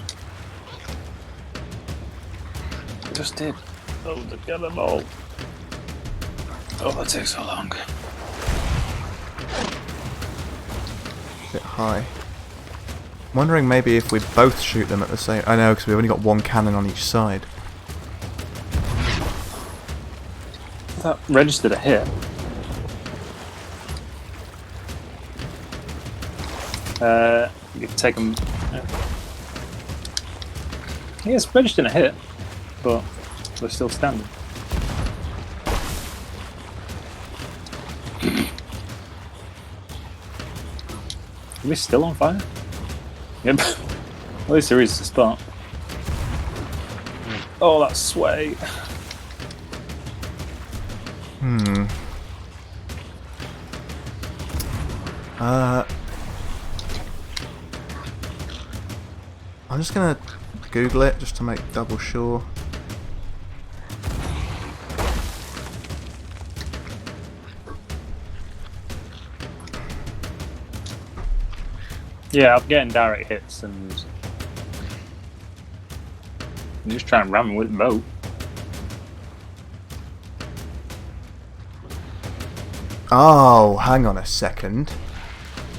I just did. Load the cannonball. Oh, that takes so long. Bit high. I'm wondering maybe if we both shoot them at the same... I know, because we've only got one cannon on each side. That registered a hit. You can take them. Yeah, it's registered a hit, but they're still standing. Are we still on fire? Yep. At least there is a spot. Oh, that sway. I'm just gonna Google it just to make double sure. Yeah, I'm getting direct hits and I'm just trying to ram him with boat. Oh, hang on a second.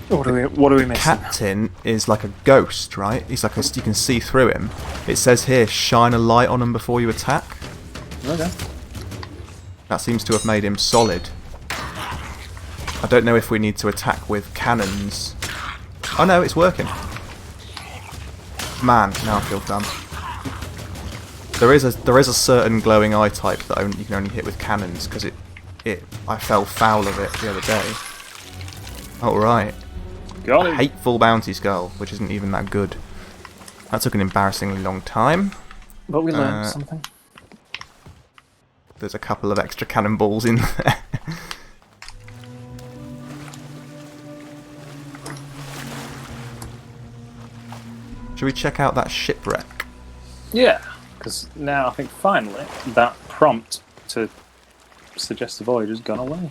What are we missing? Captain is like a ghost, right? He's like you can see through him. It says here, shine a light on him before you attack. Okay. That seems to have made him solid. I don't know if we need to attack with cannons. Oh no, it's working. Man, now I feel dumb. There is a certain glowing eye type that you can only hit with cannons because I fell foul of it the other day. Oh right. Got A it. hateful bounty skull, which isn't even that good. That took an embarrassingly long time. But we learned something. There's a couple of extra cannonballs in there. Should we check out that shipwreck? Yeah, because now I think finally that prompt to suggest the voyage has gone away.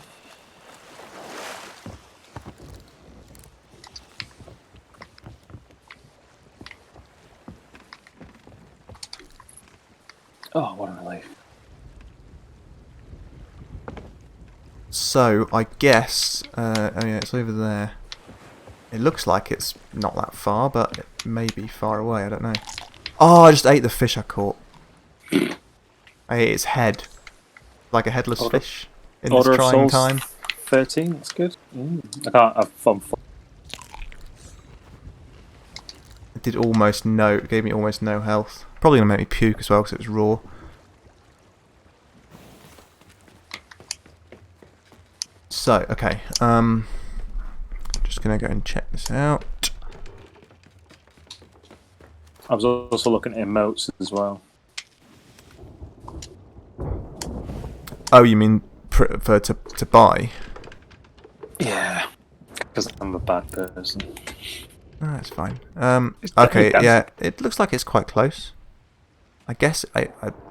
Oh, what a relief. So, I guess... oh yeah, it's over there. It looks like it's not that far, but it may be far away, I don't know. Oh, I just ate the fish I caught. I I ate its head. Like a headless Order- fish. In Order this of trying Souls time. 13, that's good. I can't have fun. It did gave me almost no health. Probably gonna make me puke as well because it was raw. So, okay, just gonna go and check this out. I was also looking at emotes as well. Oh, you mean to buy? Yeah, because I'm a bad person. Oh, that's fine. It's Okay, definitely yeah, it looks like it's quite close. I guess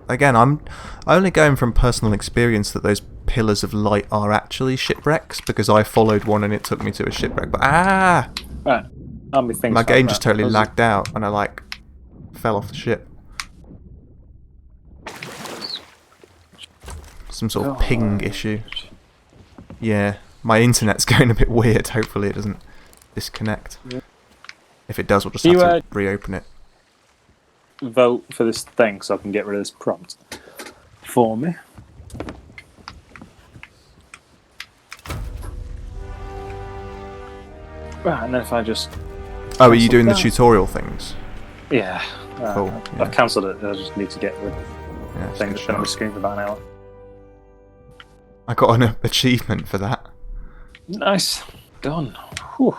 again, I'm only going from personal experience that those pillars of light are actually shipwrecks because I followed one and it took me to a shipwreck. But Right, my game just totally lagged out and I like fell off the ship. Some sort of ping issue. Yeah, my internet's going a bit weird. Hopefully it doesn't disconnect. Yeah. If it does, we'll just have to reopen it. Vote for this thing so I can get rid of this prompt for me. Right, and then if I just... Oh, are you doing the that. tutorial things? Yeah. Cool. Yeah. I've cancelled it. I just need to get rid of Yeah, the thing that's been on my screen for about an hour. I got an achievement for that. Nice. Done. Whew.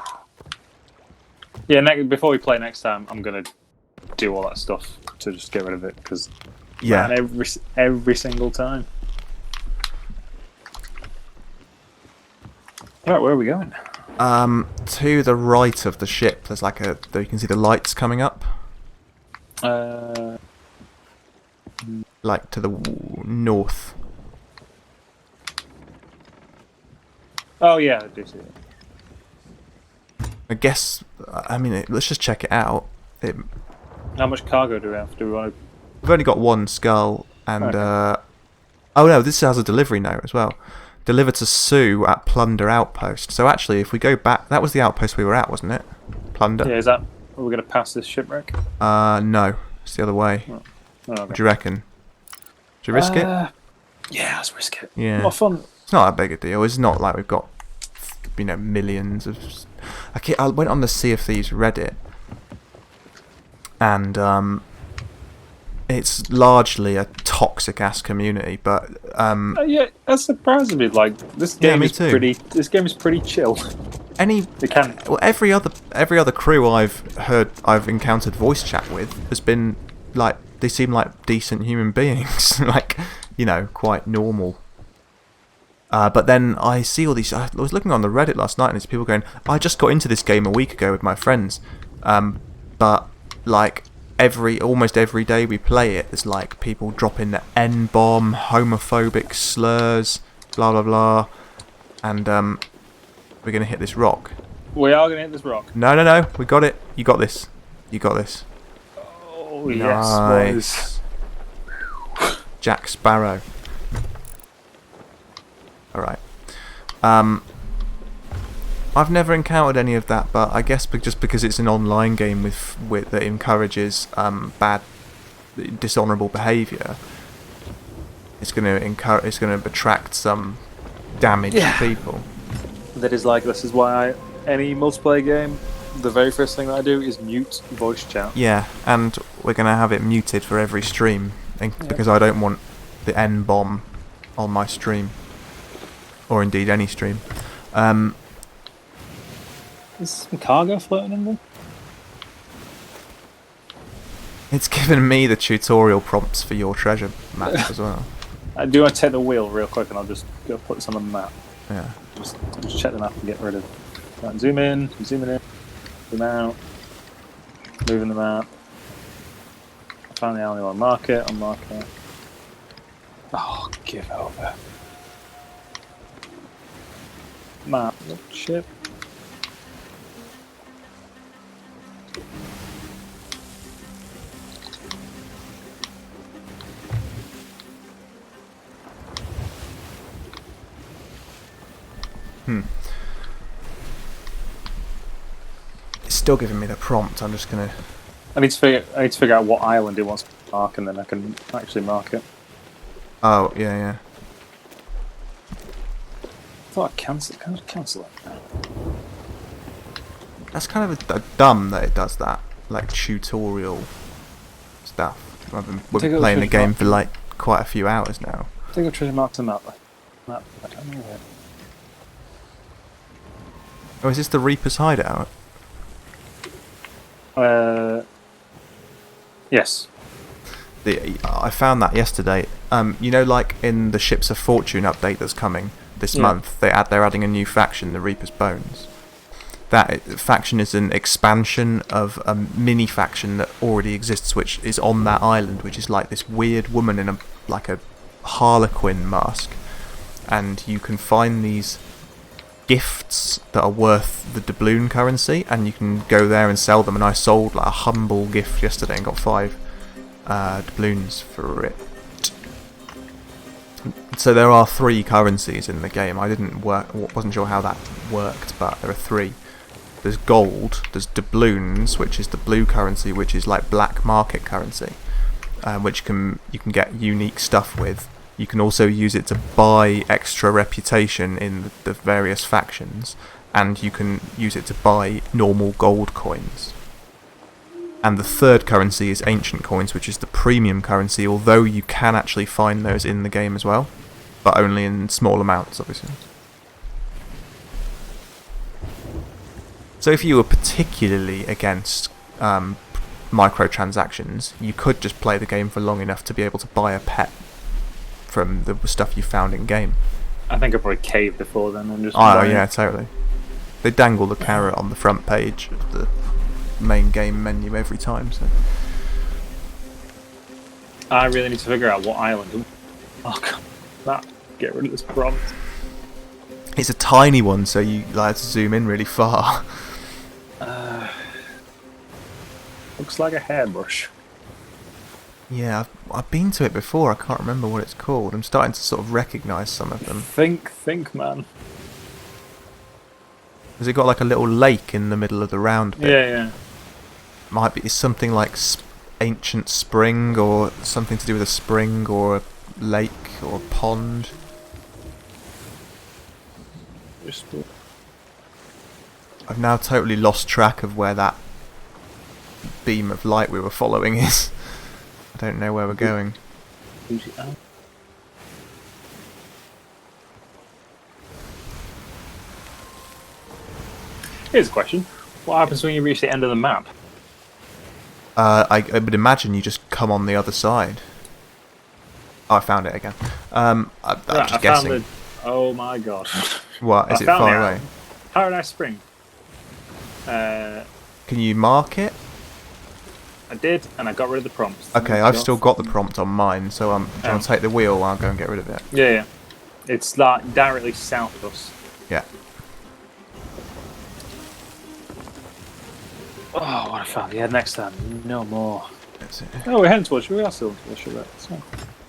Yeah, before we play next time, I'm going to do all that stuff to just get rid of it, because Yeah. every single time. Right, where are we going? To the right of the ship, there's like you can see the lights coming up. Like to the north. Oh yeah, I do see it. I guess, I mean, let's just check it out. How much cargo do we have? Do we want to... We've only got one skull, and Okay. oh no, this has a delivery note as well. Deliver to Sue at Plunder Outpost. So actually, if we go back, that was the outpost we were at, wasn't it? Plunder. Yeah, are we going to pass this shipwreck? No, it's the other way. Oh, okay. What do you reckon? Should we risk it? Yeah, let's risk it. Yeah. More fun. It's not that big a deal. It's not like we've got, millions of... I went on the Sea of Thieves Reddit, and it's largely a toxic-ass community, but... yeah, that surprises me. Like, this game me is too. pretty chill. Every other crew I've encountered voice chat with has been like, they seem like decent human beings, like, quite normal. But then I see all these. I was looking on the Reddit last night, and there's people going, "I just got into this game a week ago with my friends, but like almost every day we play it, there's like people dropping the N-bomb, homophobic slurs, blah blah blah, and we're gonna hit this rock." We are going to hit this rock. No, we got it. You got this. You got this. Oh Nice. yes, boys. Jack Sparrow. Alright. I've never encountered any of that, but I guess just because it's an online game that encourages bad, dishonourable behaviour, it's going to attract some damaged people. This is why any multiplayer game, the very first thing that I do is mute voice chat. Yeah, and we're going to have it muted for every stream, because I don't want the N-bomb on my stream. Or indeed any stream. Is some cargo floating in there? It's given me the tutorial prompts for your treasure map as well. I do want to take the wheel real quick, and I'll just go put this on the map. Yeah. Just check the map and get rid of. Right, zoom in, zoom out, moving the map. Finally, I only want to mark it. I'll mark it. Oh, give over. Map, ship. It's still giving me the prompt. I'm just gonna. I need to figure out what island it wants to mark, and then I can actually mark it. Oh, yeah, yeah. I thought I cancelled. Can I cancel it? That's kind of dumb that it does that. Like, tutorial stuff. We've been playing the game for, like, quite a few hours now. I think I've treasure marked the map. I don't know where. Oh, is this the Reaper's hideout? Yes. I found that yesterday. You know, like in the Ships of Fortune update that's coming this month, they're adding a new faction, the Reaper's Bones. That faction is an expansion of a mini faction that already exists, which is on that island, which is like this weird woman in a harlequin mask, and you can find these gifts that are worth the doubloon currency, and you can go there and sell them. And I sold like a humble gift yesterday and got 5 doubloons for it. So there are 3 currencies in the game. I wasn't sure how that worked, but there are 3. There's gold, there's doubloons, which is the blue currency, which is like black market currency, which you can get unique stuff with. You can also use it to buy extra reputation in the various factions, and you can use it to buy normal gold coins. And the third currency is ancient coins, which is the premium currency, although you can actually find those in the game as well, but only in small amounts, obviously. So if you were particularly against microtransactions, you could just play the game for long enough to be able to buy a pet from the stuff you found in game. I think I probably caved before then and just. Oh yeah, totally. They dangle the carrot on the front page of the main game menu every time. So I really need to figure out what island. Oh god, get rid of this prompt. It's a tiny one, so you have to zoom in really far. Looks like a hairbrush. Yeah, I've been to it before. I can't remember what it's called. I'm starting to sort of recognise some of them. Think, man. Has it got like a little lake in the middle of the round bit? Yeah. Might be. It's something like ancient spring, or something to do with a spring or a lake or a pond. I've now totally lost track of where that beam of light we were following is. I don't know where we're going. Here's a question. What happens when you reach the end of the map? I would imagine you just come on the other side. Oh, I found it again. I'm just guessing. Oh my god. What? Is it far away? Paradise Spring. Can you mark it? I did, and I got rid of the prompts. Okay, I've still got the prompt on mine, so I'm trying to take the wheel while I go and get rid of it. Yeah. It's like directly south of us. Yeah. Oh, what I found. Yeah, next time. No more. That's it. Oh, we're heading towards. We are still towards sugar.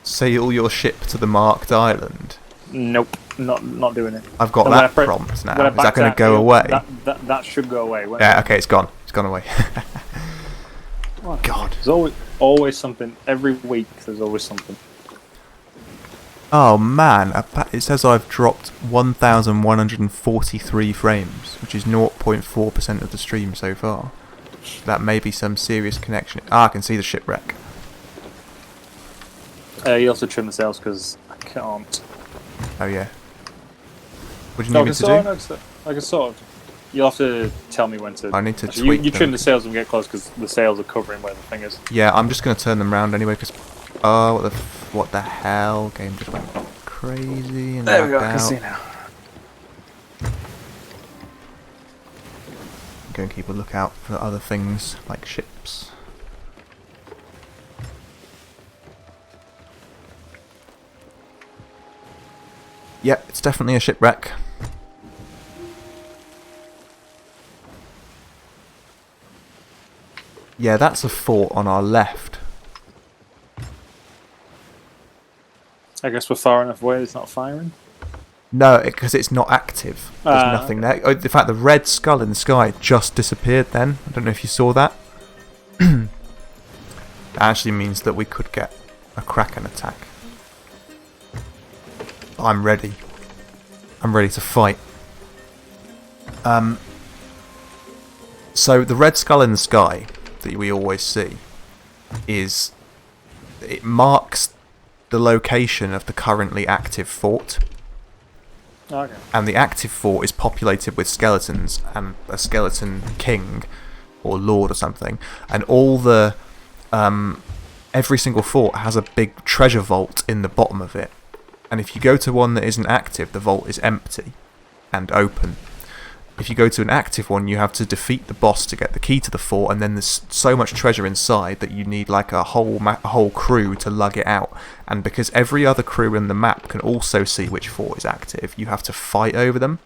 Sail your ship to the marked island. Nope, not doing it. I've got that prompt now. Is that going to go away? That should go away. Yeah, okay, it's gone. It's gone away. Oh, God. There's always something. Every week there's always something. Oh man, it says I've dropped 1,143 frames, which is 0.4% of the stream so far. That may be some serious connection. I can see the shipwreck. You have to trim the sails because I can't. Oh yeah. What do you need me to do? I can sort of. You'll have to tell me when to. I need to tweak You trim the sails when we get close because the sails are covering where the thing is. Yeah, I'm just going to turn them round anyway because... Oh, what the hell? Game just went crazy and there we go, out. I can see now. Go and keep a lookout for other things like ships. Yep, it's definitely a shipwreck. Yeah, that's a fort on our left. I guess we're far enough away it's not firing? No, because it's not active. There's nothing there. Oh, in fact, the red skull in the sky just disappeared then. I don't know if you saw that. That actually means that we could get a Kraken attack. I'm ready. I'm ready to fight. So the red skull in the sky that we always see it marks the location of the currently active fort. Okay. And the active fort is populated with skeletons and a skeleton king or lord or something, and all the every single fort has a big treasure vault in the bottom of it, and if you go to one that isn't active, the vault is empty and open. If you go to an active one, you have to defeat the boss to get the key to the fort, and then there's so much treasure inside that you need like a whole crew to lug it out. And because every other crew in the map can also see which fort is active, you have to fight over them.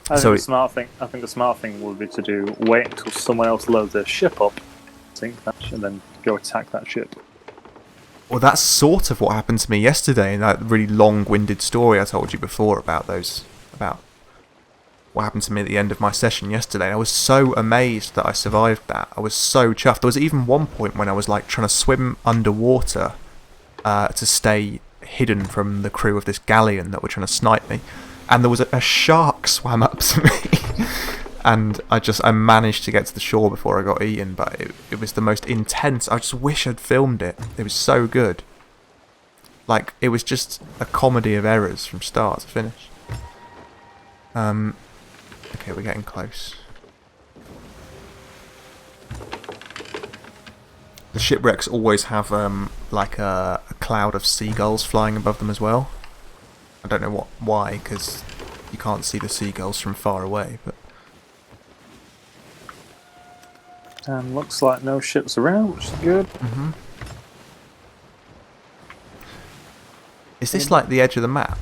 I think the smart thing would be to wait until someone else loads their ship up, sink that, and then go attack that ship. Well, that's sort of what happened to me yesterday in that really long-winded story I told you before about what happened to me at the end of my session yesterday. And I was so amazed that I survived that. I was so chuffed. There was even one point when I was like trying to swim underwater to stay hidden from the crew of this galleon that were trying to snipe me, and there was a shark swam up to me. And I managed to get to the shore before I got eaten, but it was the most intense. I just wish I'd filmed it. It was so good. Like, it was just a comedy of errors from start to finish. Okay, we're getting close. The shipwrecks always have like a cloud of seagulls flying above them as well. I don't know why, because you can't see the seagulls from far away, but... And looks like no ships around, which is good. Mm-hmm. Is this like the edge of the map?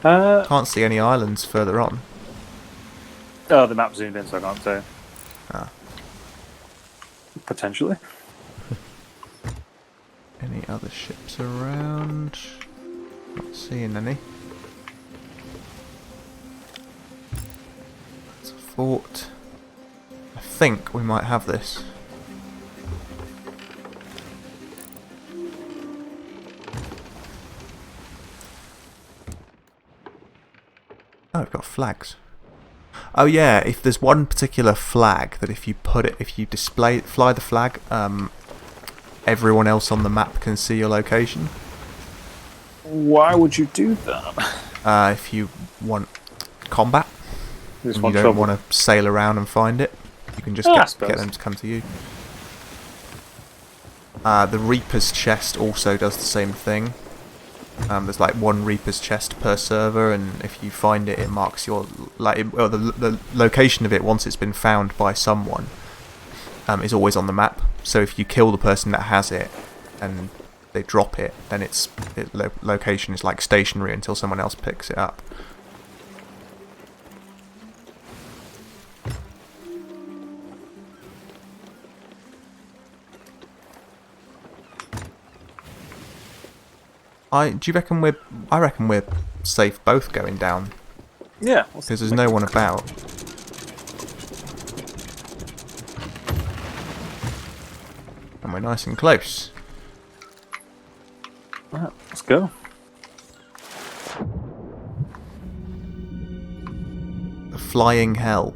Can't see any islands further on. Oh, the map zoomed in, so I can't say. Ah. Potentially. Any other ships around? Not seeing any. It's a fort. I think we might have this. Oh, we've got flags. Oh yeah, if there's one particular flag that if you fly the flag, everyone else on the map can see your location. Why would you do that? If you want combat, You and you don't want to sail around and find it, you can just get them to come to you. The Reaper's chest also does the same thing. There's like one Reaper's chest per server, and if you find it, it marks your the location of it once it's been found by someone. Is always on the map. So if you kill the person that has it and they drop it, then location is like stationary until someone else picks it up. Do you reckon I reckon we're safe both going down. Yeah. Because there's no one about. And we're nice and close. Right, let's go. The Flying Hell.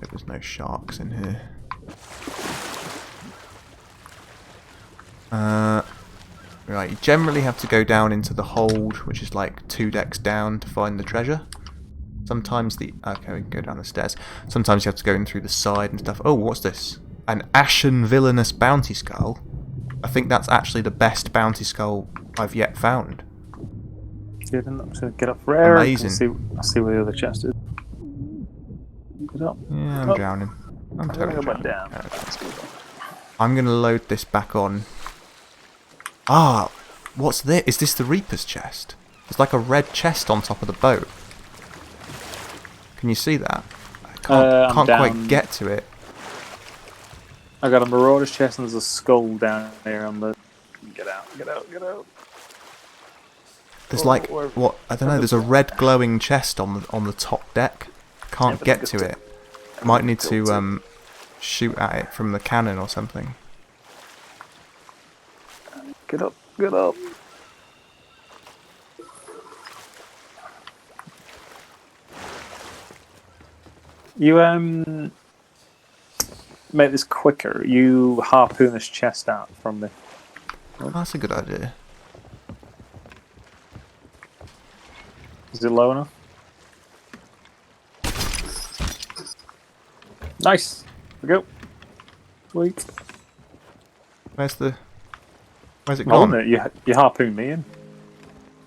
There's no sharks in here. Right, you generally have to go down into the hold, which is like 2 decks down to find the treasure. Sometimes okay, we can go down the stairs. Sometimes you have to go in through the side and stuff. Oh, what's this? An ashen villainous bounty skull. I think that's actually the best bounty skull I've yet found. Good enough to get up for air. Amazing. I'll see where the other chest is. Get up. Yeah, I'm drowning. I'm totally drowning. Down. I'm going to load this back on. Ah, what's this? Is this the Reaper's chest? There's like a red chest on top of the boat. Can you see that? I can't quite get to it. I got a Marauder's chest and there's a skull down there on the... Get out. There's like, what? I don't know, there's a red glowing chest on the top deck. Can't get to it. Might need to shoot at it from the cannon or something. Get up, get up. You make this quicker. You harpoon this chest out from me. Oh, that's a good idea. Is it low enough? Nice. Here we go. Sweet. Where's it Hold gone? it. You harpooned me in.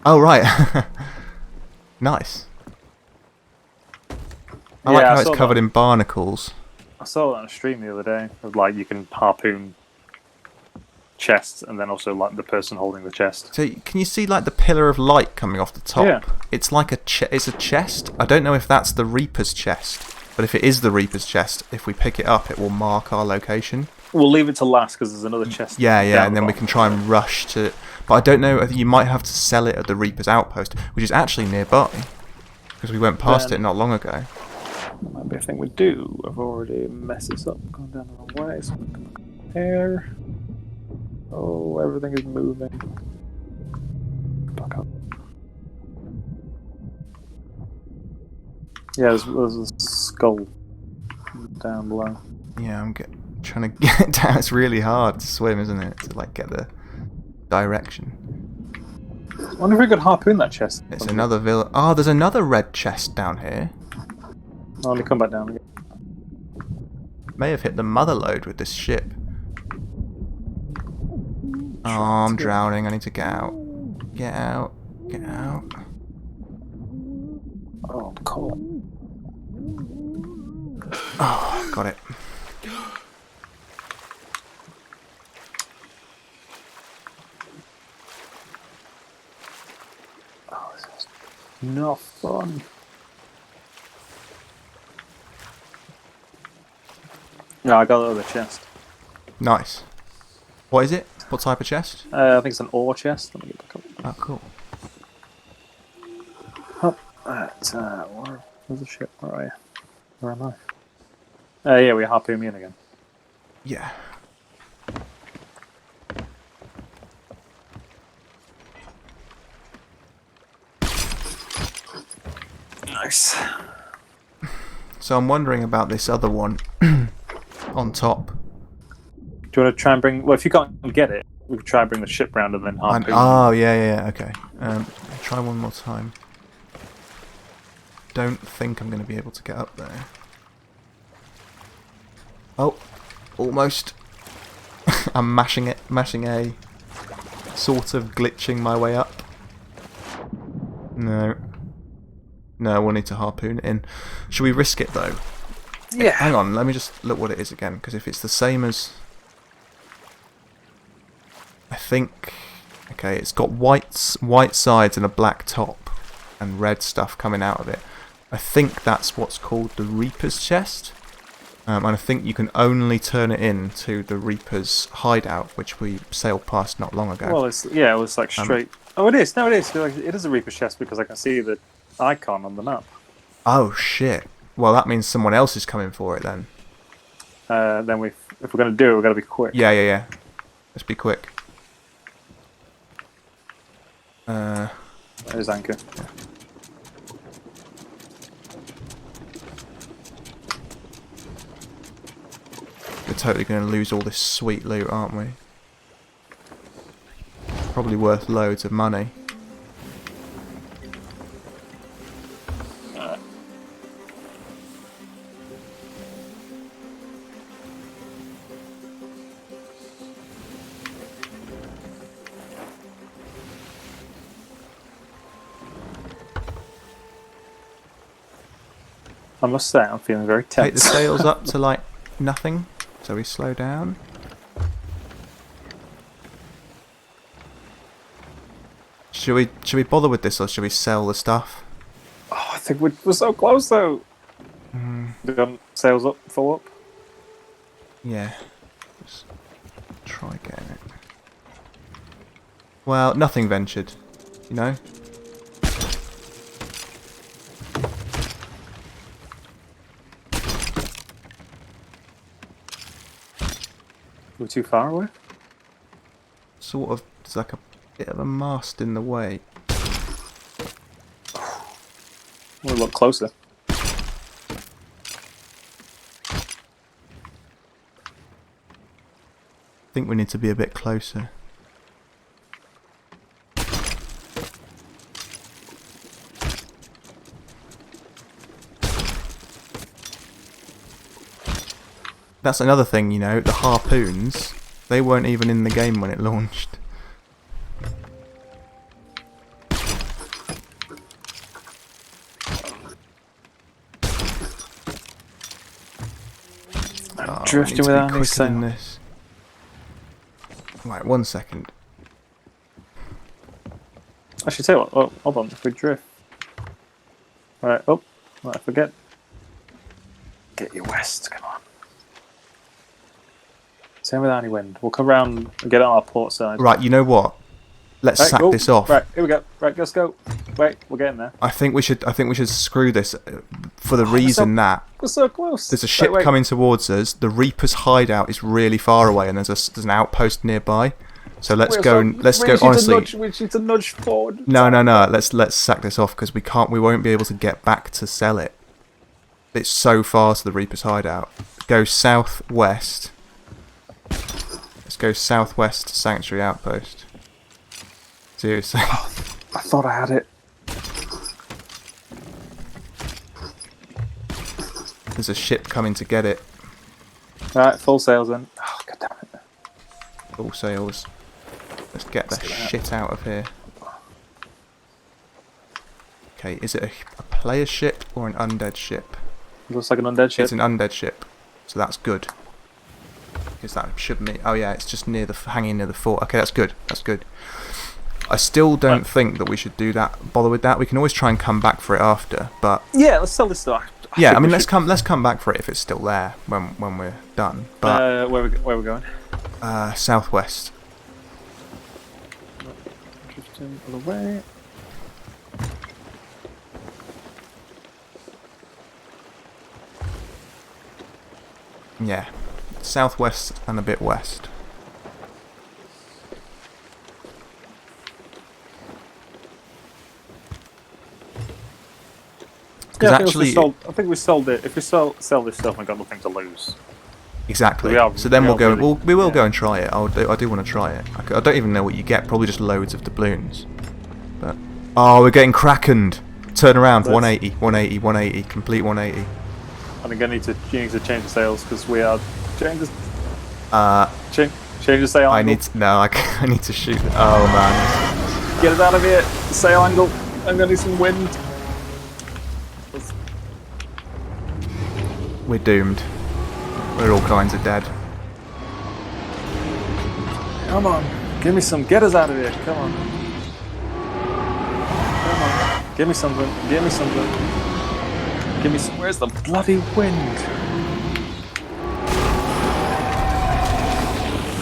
Oh, right. Nice. I like how it's covered in barnacles. I saw that on a stream the other day. Of like you can harpoon chests, and then also like the person holding the chest. So can you see like the pillar of light coming off the top? Yeah. It's like it's a chest. I don't know if that's the Reaper's chest, but if it is the Reaper's chest, if we pick it up, it will mark our location. We'll leave it to last because there's another chest. Yeah, down and then the we bottom. can try and rush to. But I don't know. You might have to sell it at the Reaper's outpost, which is actually nearby, because we went past it not long ago. Might be a thing we do. I've already messed this up. Gone down the wrong way. So here. Oh, everything is moving. Back up. Yeah, there's a skull down below. Yeah, I'm trying to get down. It's really hard to swim, isn't it? To like get the direction. I wonder if we could harpoon that chest. It's another villa. Oh, there's another red chest down here. I'll only come back down again. May have hit the mother lode with this ship. Oh, I'm drowning. I need to get out. Get out. Get out. Oh, I'm cold. Oh, got it. Oh, this is not fun. No, I got the other chest. Nice. What is it? What type of chest? I think it's an ore chest. Let me get back up. Oh, cool. Up at, where's the ship? Where are you? Where am I? Yeah, we harpoon me in again. Yeah. Nice. So I'm wondering about this other one on top. Do you want to try and bring... Well, if you can't get it, we could try and bring the ship round and then harpoon. Oh, yeah, okay. Try one more time. Don't think I'm going to be able to get up there. Oh, almost. I'm mashing A. Sort of glitching my way up. No, we'll need to harpoon it in. Should we risk it though? Yeah. Hang on, let me just look what it is again, because if it's the same as... I think... Okay, it's got white sides and a black top, and red stuff coming out of it. I think that's what's called the Reaper's chest. And I think you can only turn it in to the Reaper's hideout, which we sailed past not long ago. Well, it was like straight... oh, it is. No, it is. It is a Reaper's chest because I can see the icon on the map. Oh, shit. Well, that means someone else is coming for it then. Then if we're going to do it, we've got to be quick. Yeah. Let's be quick. There's anchor. Yeah. We're totally going to lose all this sweet loot, aren't we? Probably worth loads of money. I must say, I'm feeling very tense. Take the sails up to like nothing, so we slow down. Should we bother with this, or should we sell the stuff? Oh, I think we're so close though. Sails up, full up. Yeah. Just try getting it. Well, nothing ventured, you know? We're too far away. Sort of, there's like a bit of a mast in the way. We'll look closer. I think we need to be a bit closer. That's another thing, you know, the harpoons, they weren't even in the game when it launched. I'm Oh, drifting I need to be without any quicker than sail. this. Right, 1 second. Actually, tell you what. Oh, hold on. If we drift. Right. Oh, I forget. Get you west. Come on. Same without any wind. We'll come round and get on our port side. Right, you know what? Let's Right, sack go. this off. Right, here we go. Right, let's go. Wait, we're getting there. I think we should screw this for the reason that We're so close. there's a ship Wait. coming towards us. The Reaper's hideout is really far away, and there's an outpost nearby. So let's go. Honestly, We need to nudge forward. no. Let's sack this off because we can't. We won't be able to get back to sell it. It's so far to the Reaper's hideout. Go southwest. Let's go southwest to Sanctuary Outpost. Seriously. I thought I had it. There's a ship coming to get it. Right, full sails then. Oh, god damn it. All sails. Let's get the shit out of here. Okay, is it a player ship or an undead ship? Looks like an undead ship. It's an undead ship, so that's good. Because that should mean... Oh yeah, it's just near the hanging near the fort. Okay, that's good. That's good. I still don't think that we should bother with that. We can always try and come back for it after, but... Yeah, let's sell this stuff. Yeah, I mean, let's come back for it if it's still there when we're done. But where we going? southwest. Drifting all the way. Yeah, southwest and a bit west. Because Yeah, actually, I think we sold it. If we sell this stuff, we've got nothing to lose. exactly. So then we'll go. We will go and try it. I do want to try it. I don't even know what you get. Probably just loads of doubloons. But we're getting krakened. Turn around. 180, 180, 180. Complete 180. I think you need to change the sails because we are change the sail. I Angle. need to, no. I need to shoot. Oh man. Get it out of here. Sail angle. I'm gonna need some wind. We're doomed. We're all kinds of dead. Come on, give me some. Get us out of here. Come on. Come on. Give me something. Give me something. Give me some. Where's the bloody wind?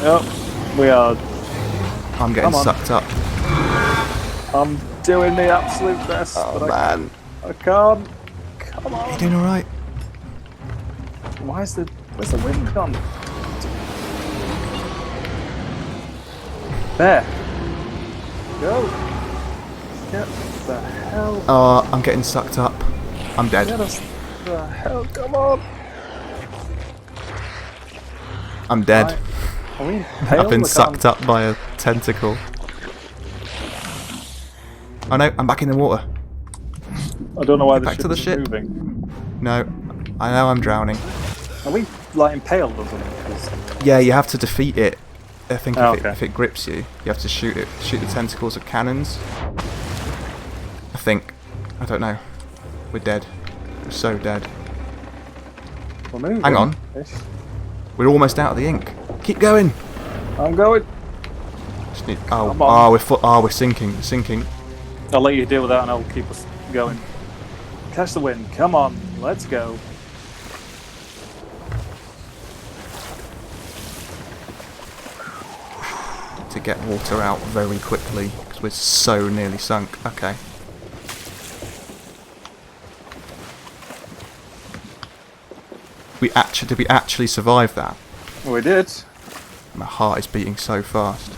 Oh, we are. I'm getting sucked up. I'm doing the absolute best. Oh but man. I can't. Come Are you on. doing alright? Where's the wind gone? There. Go. Get the hell. Oh, I'm getting sucked up. I'm dead. Get us the hell. Come on. I'm dead. Right. Are we pale? I've been I sucked can't- up by a tentacle. Oh no, I'm back in the water. I don't know why the Back ship to the isn't ship. moving. No, I know I'm drowning. Are we like impaled or something? 'Cause- Yeah, you have to defeat it. I think Oh, if, okay. if it grips you, you have to shoot the tentacles of cannons. I think. I don't know. We're dead. We're so dead. We're moving. Hang on. Ish. We're almost out of the ink. Keep going. I'm going. Just need, Come on. we're sinking. Sinking. I'll let you deal with that and I'll keep us going. Catch the wind. Come on. Let's go. To get water out very quickly because we're so nearly sunk. Okay. Did we actually survive that? We did. My heart is beating so fast.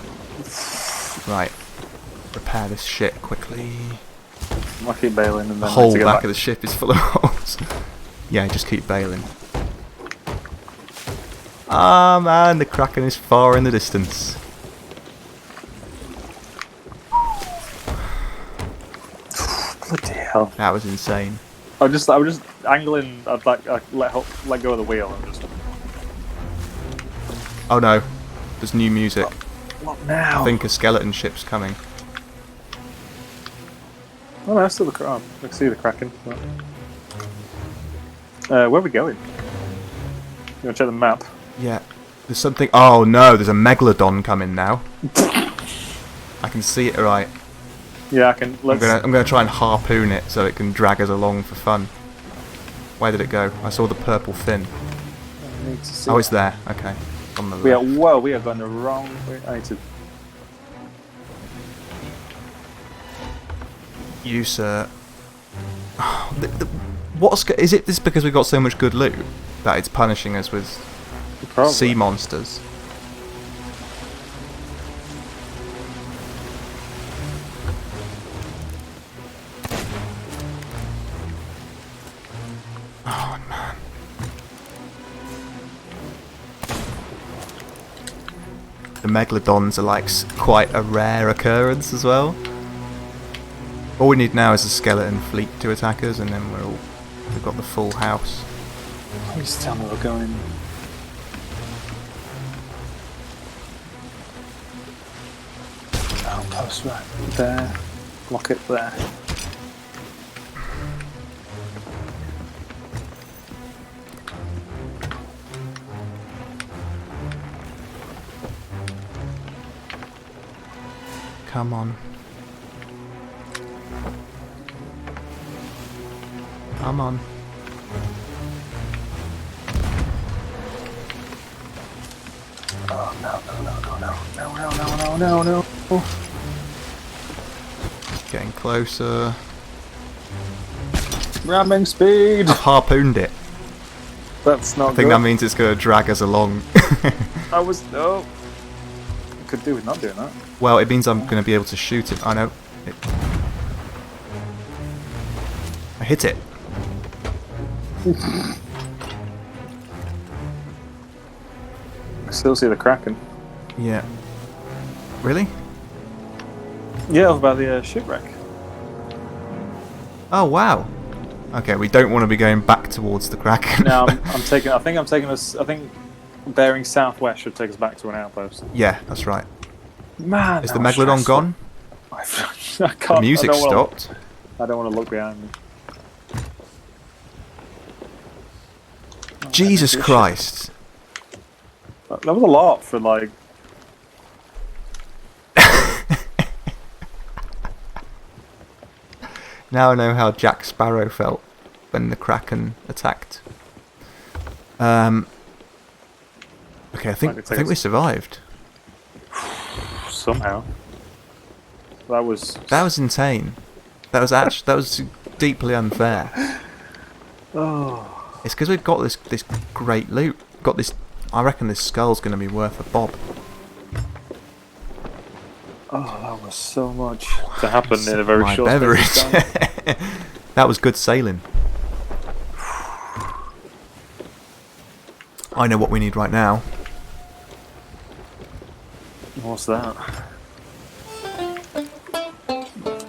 Right. Repair this shit quickly. I'll keep bailing and The then whole to get back back. of the ship is full of holes. Yeah, just keep bailing. Ah man, the Kraken is far in the distance. Bloody hell! That was insane. I was just angling. I'd let go of the wheel and just. Oh no, there's new music. What now? I think a skeleton ship's coming. Oh no, still the I can see the Kraken. Where are we going? You want to check the map? Yeah, there's something. Oh no, there's a megalodon coming now. I can see it right. Yeah, I can. I'm gonna try and harpoon it so it can drag us along for fun. Where did it go? I saw the purple fin. I need to see Oh, it's there. Okay, on the We are left. we are going the wrong way. I need to. You sir. Is it this because we've got so much good loot that it's punishing us with Probably. sea monsters? Oh man. The megalodons are like quite a rare occurrence as well. All we need now is a skeleton fleet to attack us, and then we've got the full house. Please tell me we're going. Outpost right there. Lock it there. Come on. Come on. Oh no. Getting closer. Ramming speed! I've harpooned it. That's not I think good. that means it's going to drag us along. I was. No. Could do with not doing that. Well, it means I'm going to be able to shoot it. I know. I hit it. I still see the Kraken. Yeah. Really? Yeah, over by the shipwreck. Oh, wow. Okay, we don't want to be going back towards the Kraken. No, I'm taking. I think I'm taking us. I think bearing southwest should take us back to an outpost. Yeah, that's right. Man, Is that the was Megalodon stressful. gone? I The can't. music stopped. I don't want to look behind me. Jesus energy Christ. That was a lot for like. Now I know how Jack Sparrow felt when the Kraken attacked. Okay, I think we survived. Somehow. That was insane. That was deeply unfair. Oh. It's because we've got this great loot. Got this. I reckon this skull's going to be worth a bob. Oh, that was so much to happen in a very My short beverage. space of time. That was good sailing. I know what we need right now. What's that?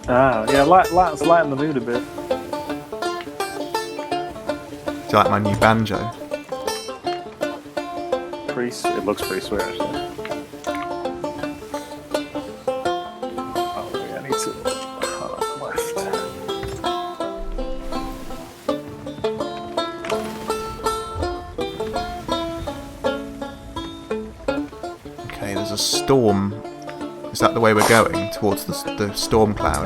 Ah, yeah, lighten the mood a bit. Do you like my new banjo? It looks pretty sweet actually. Oh, yeah, I need to left. Okay, there's a storm. Is that the way we're going? Towards the storm cloud?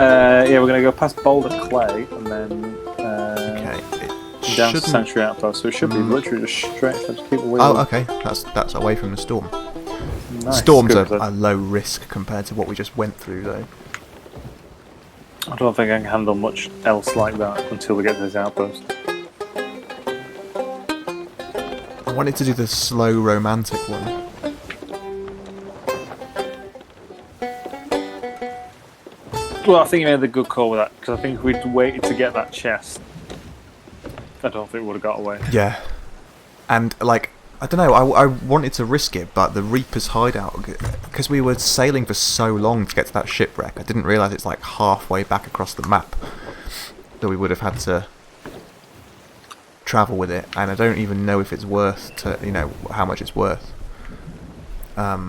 Yeah, we're gonna go past Boulder Clay and then Okay. It down to shouldn't... Sanctuary Outpost. So it should be literally just straight. Just keep away. Oh, okay. That's away from the storm. Nice. Storms Good, are low risk compared to what we just went through, though. I don't think I can handle much else like that until we get to this outpost. I wanted to do the slow romantic one. Well, I think you made the good call with that, because I think if we'd waited to get that chest, I don't think it would have got away. Yeah. And, like, I don't know, I wanted to risk it, but the Reaper's hideout, because we were sailing for so long to get to that shipwreck, I didn't realise it's like halfway back across the map that we would have had to travel with it, and I don't even know if it's worth to, you know, how much it's worth. I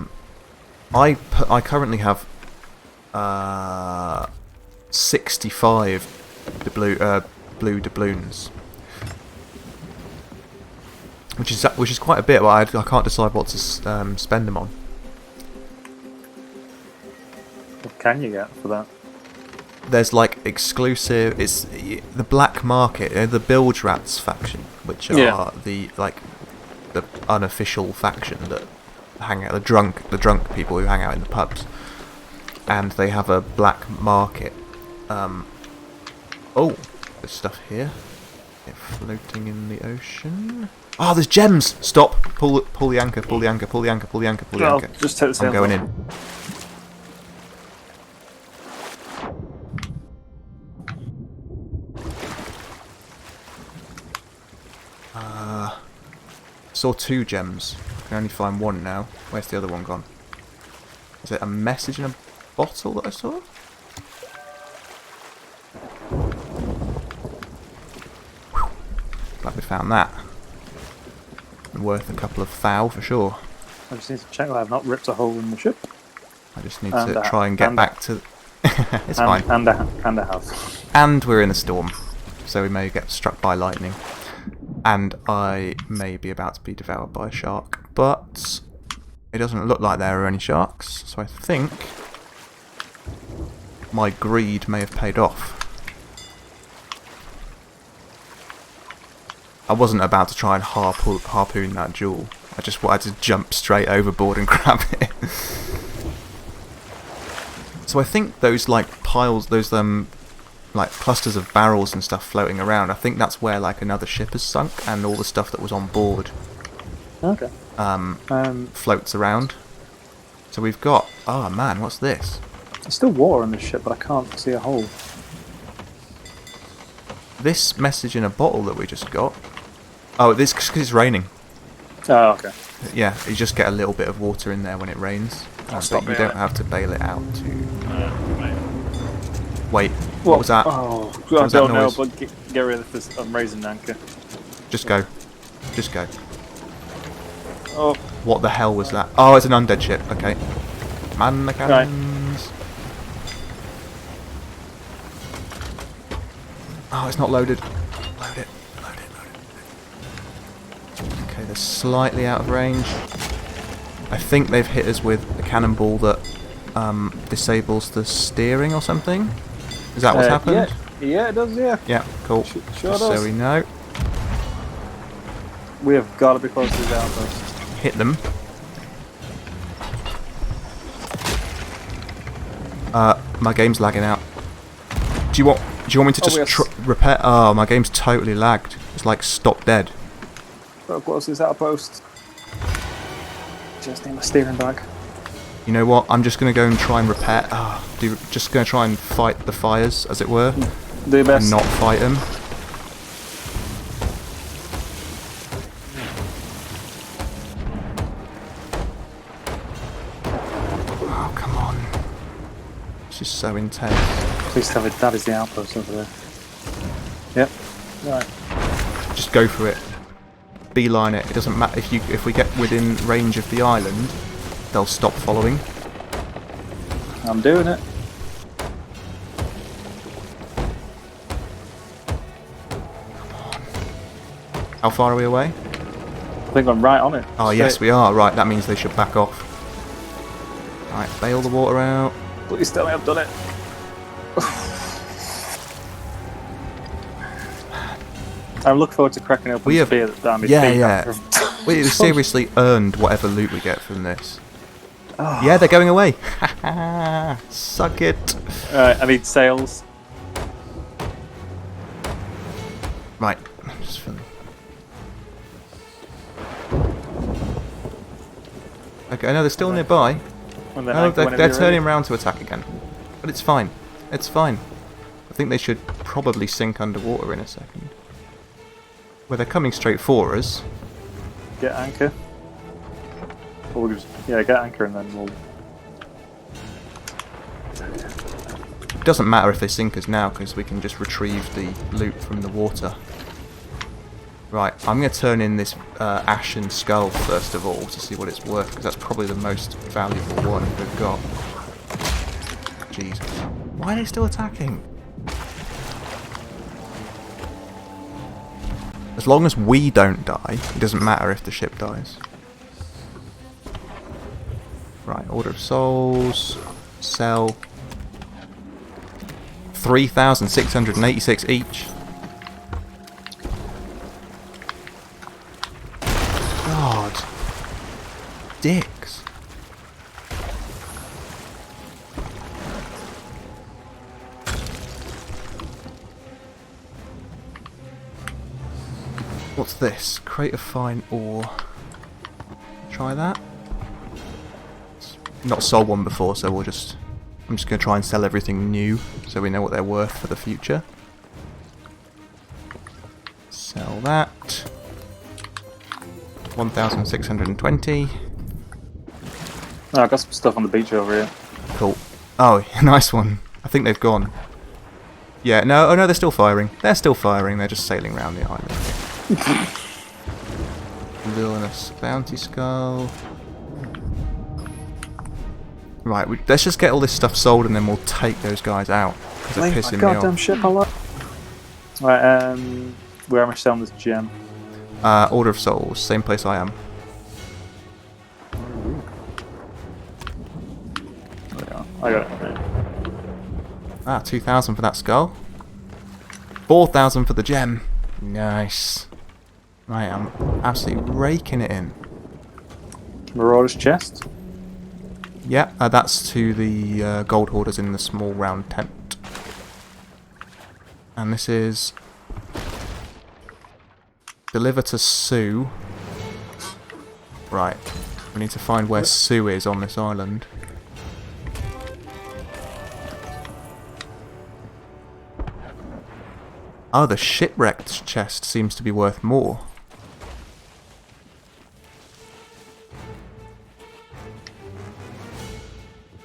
currently have 65 blue doubloons, which is quite a bit, but I can't decide what to spend them on. What can you get for that? There's like exclusive. It's the black market, the Bilge Rats faction, which are the unofficial faction that hang out, the drunk people who hang out in the pubs, and they have a black market. Oh, there's stuff here. They're floating in the ocean. Oh, there's gems! Stop! Pull the anchor! Pull the anchor! Pull the anchor! Pull the anchor! Pull the anchor! Just take the sails I'm going off. in. Saw 2 gems. I can only find 1 now. Where's the other one gone? Is it a message in a bottle that I saw? Whew. Glad we found that. Worth a couple of thou for sure. I just need to check that I've not ripped a hole in the ship. I just need to try and get back to... It's fine. And a house. And we're in a storm, so we may get struck by lightning. And I may be about to be devoured by a shark, but it doesn't look like there are any sharks, so I think my greed may have paid off. I wasn't about to try and harpoon that jewel. I just wanted to jump straight overboard and grab it. So I think those like piles, those like clusters of barrels and stuff floating around, I think that's where like another ship has sunk and all the stuff that was on board Okay. floats around. So we've got, oh man, what's this? There's still water on this ship, but I can't see a hole. This message in a bottle that we just got. Oh, this because it's raining. Oh, okay. Yeah, you just get a little bit of water in there when it rains. stop But you it. don't have to bail it out to... Right. Wait, what was that? Oh, I What was that don't know, noise? but get rid of this. I'm raising anchor. Just go. Just go. Oh, What the hell was that? Oh, it's an undead ship. Okay. Man the cannons. Oh, it's not loaded. Load it. Load it. Load it. Okay, they're slightly out of range. I think they've hit us with a cannonball that disables the steering or something. Is that what's happened? Yeah, it does. Yeah. Yeah, cool. Sure Just does. so we know. We have got to be close to the outpost. Hit them. My game's lagging out. Do you want me to just repair? Oh, my game's totally lagged. It's like stop dead. So close to this outpost. Just need my steering bag. You know what? I'm just gonna go and try and repair. Just gonna try and fight the fires, as it were, Do your best. and not fight them. Oh, come on! This is so intense. Please tell me that is the outpost over there. Yep. Right. Just go for it. Beeline it. It doesn't matter if we get within range of the island, they'll stop following. I'm doing it. How far are we away? I think I'm right on it. Oh, yes, we are. Right, that means they should back off. Right, bail the water out. Please tell me I've done it. I look forward to cracking open We the have- beer that's down my Yeah, feet. yeah. We seriously earned whatever loot we get from this. Yeah, they're going away. Suck it. Alright, I need sails. Right. Just fill- Okay, no, they're still nearby. When they're No, whenever they're you're turning ready. around to attack again. But it's fine. it's fine. I think they should probably sink underwater in a second. Well, they're coming straight for us. Get anchor. Or we'll just, yeah, get anchor and then we'll... It doesn't matter if they sink us now, because we can just retrieve the loot from the water. Right, I'm going to turn in this ashen skull first of all to see what it's worth, because that's probably the most valuable one we've got. Jesus. Why are they still attacking? As long as we don't die, it doesn't matter if the ship dies. Right, Order of Souls, sell. 3,686 each. God. Dicks. What's this? Crate of fine ore. Try that. It's not sold one before, so we'll just... I'm just going to try and sell everything new, so we know what they're worth for the future. Sell that. 1,620. Oh, I got some stuff on the beach over here. Cool. Oh, nice one. I think they've gone. Yeah, no, oh no, they're still firing. They're still firing, they're just sailing around the island. Villainous bounty skull. Right, let's just get all this stuff sold and then we'll take those guys out. Because they're pissing me off. Goddamn ship, I like. Right, where am I selling this gem? Order of Souls, same place I am. I got it. Right. Ah, 2,000 for that skull. 4,000 for the gem. Nice. Right, I'm absolutely raking it in. Marauder's chest. Yeah, that's to the gold hoarders in the small round tent. And this is... Deliver to Sue. Right, we need to find where Sue is on this island. Oh, the shipwrecked chest seems to be worth more.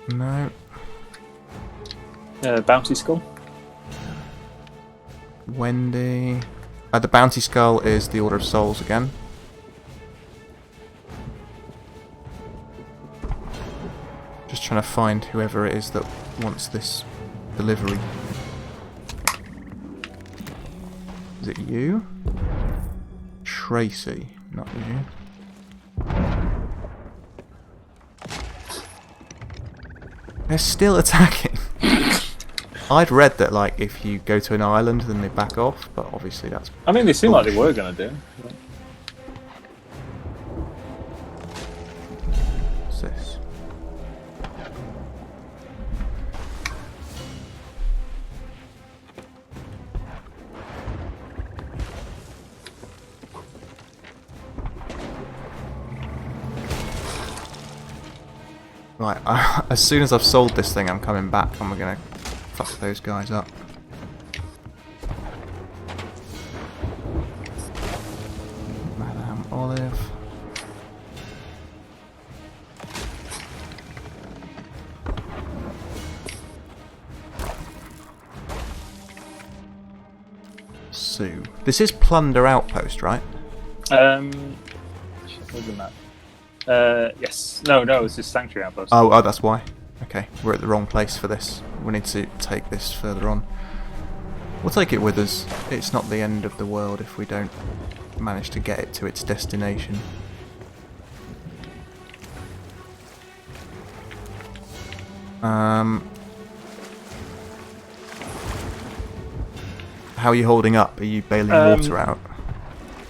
No. Bounty skull. Wendy. The bounty skull is the Order of Souls again. Just trying to find whoever it is that wants this delivery. Is it you? Tracy, not you. They're still attacking. I'd read that, like, if you go to an island, then they back off, but obviously that's... I mean, they seem like they were going to do. What's this? Right, as soon as I've sold this thing, I'm coming back and we're going to fuck those guys up. Madame Olive. Sue. This is Plunder Outpost, right? Where's the map? Yes. No, it's just Sanctuary Outpost. Oh, that's why. Okay, we're at the wrong place for this. We need to take this further on. We'll take it with us. It's not the end of the world if we don't manage to get it to its destination. How are you holding up? Are you bailing water out?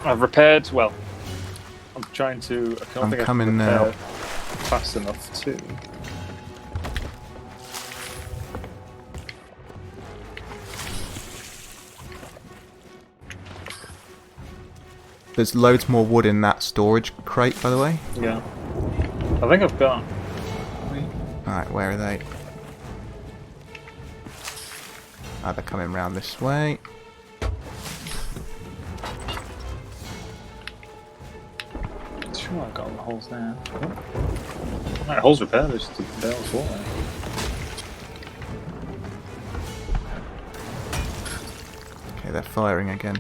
I've repaired. Well, I'm trying to. I don't think coming I can now. Fast enough to. There's loads more wood in that storage crate, by the way. Yeah. I think I've got. Alright, where are they? They're coming round this way. Sure, I've got all the holes there. Right, holes repaired, there's just a barrel of water. Okay, they're firing again.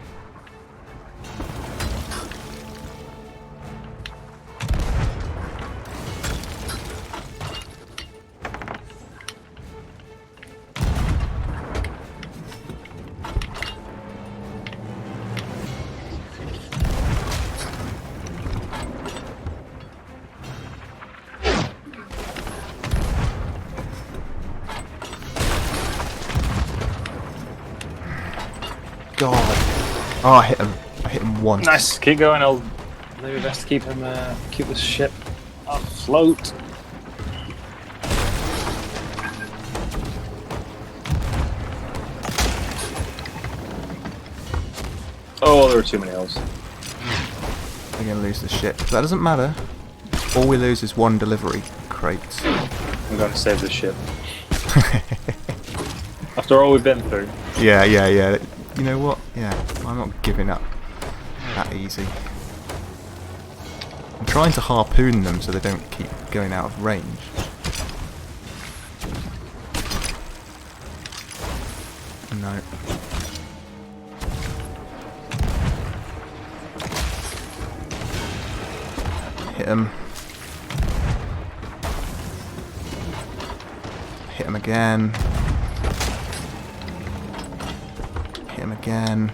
God. Oh, I hit him. I hit him once. Nice, keep going. I'll do my best to keep him, keep the ship afloat. Oh, there were too many holes. We're going to lose the ship. That doesn't matter. All we lose is one delivery crate. I'm going to save the ship. After all we've been through. Yeah, yeah, yeah. You know what? Yeah, I'm not giving up that easy. I'm trying to harpoon them so they don't keep going out of range. No. Hit him. Hit him again. Hit him again.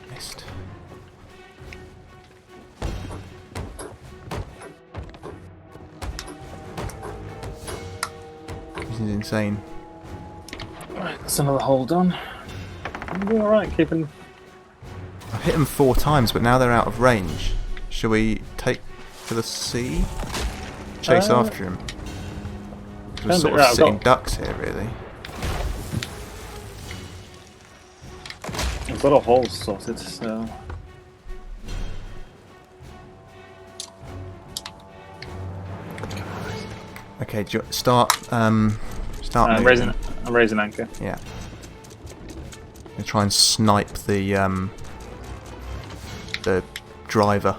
Missed. This is insane. Right, that's another hole done. I'm doing alright, keeping. I've hit them 4 times, but now they're out of range. Shall we take to the sea? Chase after him? We're sort of sitting ducks here, really. I've got a hole sorted, so. Okay, start. Start. I'm raising anchor. Yeah. I'm gonna try and snipe the driver.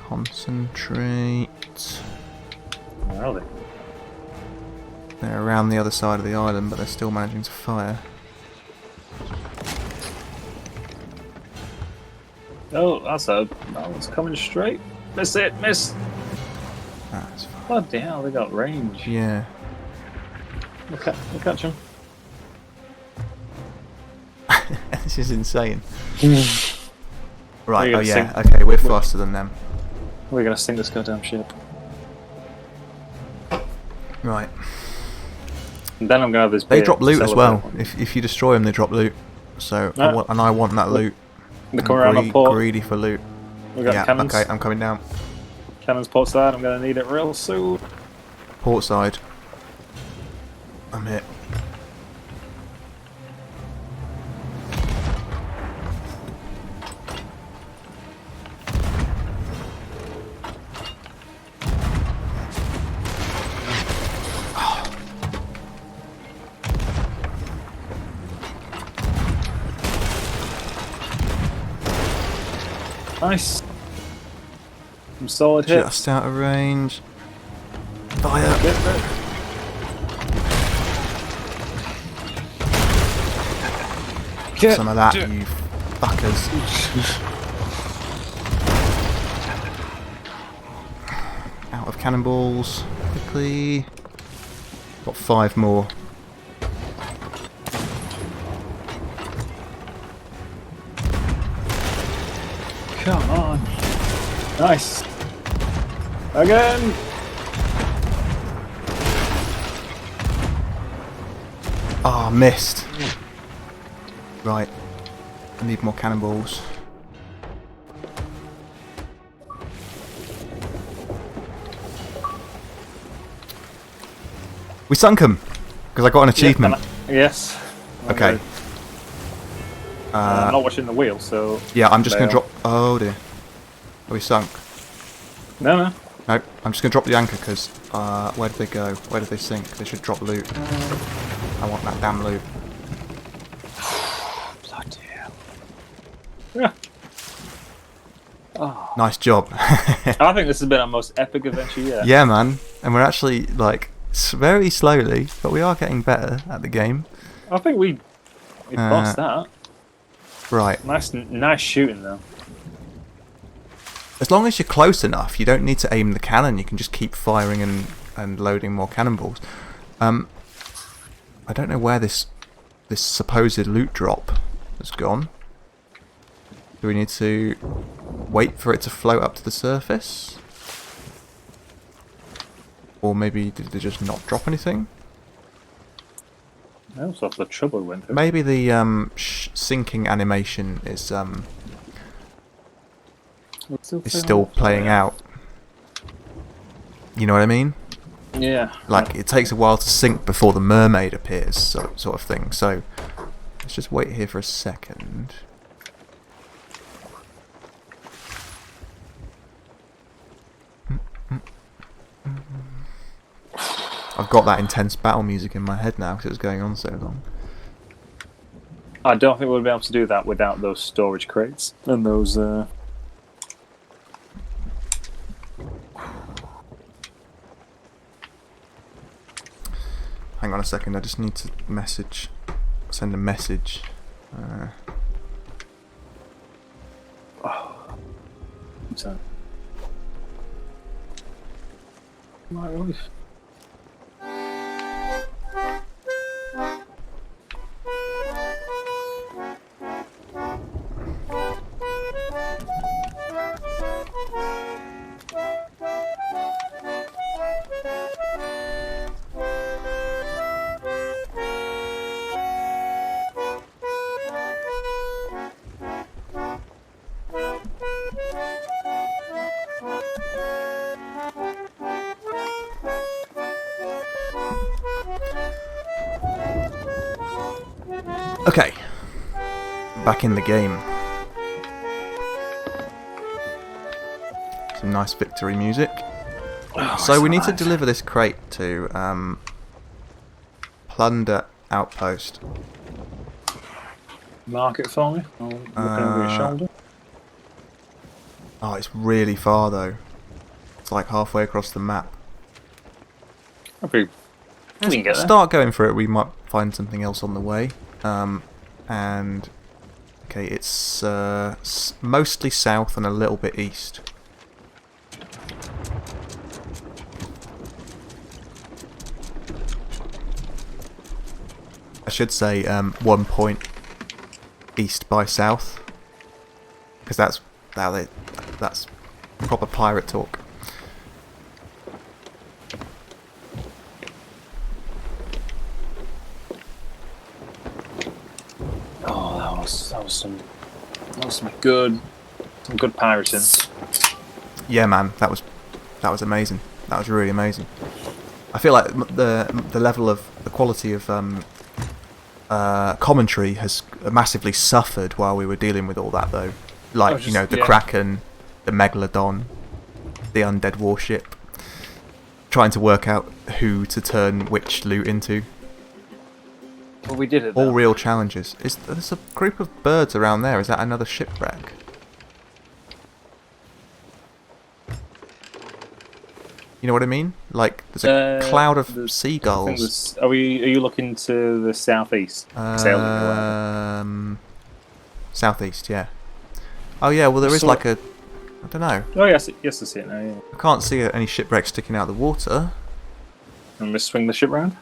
Concentrate. Where are they? They're around the other side of the island, but they're still managing to fire. Oh, that one's coming straight. Miss it, miss! That's fine. Bloody hell, they got range. Yeah. We'll catch them. This is insane. Right, You're oh gonna yeah, sink- okay, we're faster than them. We're gonna sink this goddamn ship. Right. And then I'm gonna have this. They beer drop loot to as well. celebrate. If you destroy them, they drop loot. So, Ah. I want that loot. They come around on port. Greedy for loot. We got Yeah, cannons. okay, I'm coming down. Cannons port side. I'm gonna need it real soon. Port side. I'm hit. Nice. Some solid hits. Just out of range. Fire. Get there. Get Some of that, to- you fuckers. Out of cannonballs. Quickly. Got 5 more. Come on. Nice. Again. Ah, missed. Right. I need more cannonballs. We sunk them! Because I got an achievement. Yes. Okay. I'm not watching the wheel, so... Yeah, I'm just going to bail. drop... Oh dear. Are we sunk? No, no. No, I'm just going to drop the anchor because... where did they go? Where did they sink? They should drop loot. I want that damn loot. Bloody hell. Yeah. Oh. Nice job. I think this has been our most epic adventure yet. Yeah, man. And we're actually, like, very slowly, but we are getting better at the game. I think we bossed that. Right. Nice shooting, though. As long as you're close enough, you don't need to aim the cannon. You can just keep firing and loading more cannonballs. I don't know where this supposed loot drop has gone. Do we need to wait for it to float up to the surface? Or maybe did they just not drop anything? That's off the trouble we went through. Maybe the sinking animation is still playing out. You know what I mean? Yeah. Like, it takes a while to sink before the mermaid appears, sort of thing. So, let's just wait here for a second. I've got that intense battle music in my head now because it was going on so long. I don't think we'll be able to do that without those storage crates and those. Hang on a second, I just need to send a message. So. My wife. Okay, back in the game. Some nice victory music. So we need to deliver this crate to Plunder Outpost. Mark it for me. I'll look over your shoulder. Oh, it's really far though. It's like halfway across the map. Okay. We can get there. Start going for it. We might find something else on the way. And okay, it's mostly south and a little bit east. I should say 1 point east by south, because that's proper pirate talk. That was some good pirating. Yeah, man, that was amazing. That was really amazing. I feel like the level of the quality of commentary has massively suffered while we were dealing with all that, though. Like, you know, the Kraken, the Megalodon, the undead warship, trying to work out who to turn which loot into. Well, we did it. All real challenges. There's a group of birds around there. Is that another shipwreck? You know what I mean? Like, there's a cloud of seagulls. Are you looking to the southeast? Southeast, yeah. Oh yeah, well there is like a... I don't know. Oh yes, I see it now, yeah. I can't see any shipwrecks sticking out of the water. And we swing the ship round?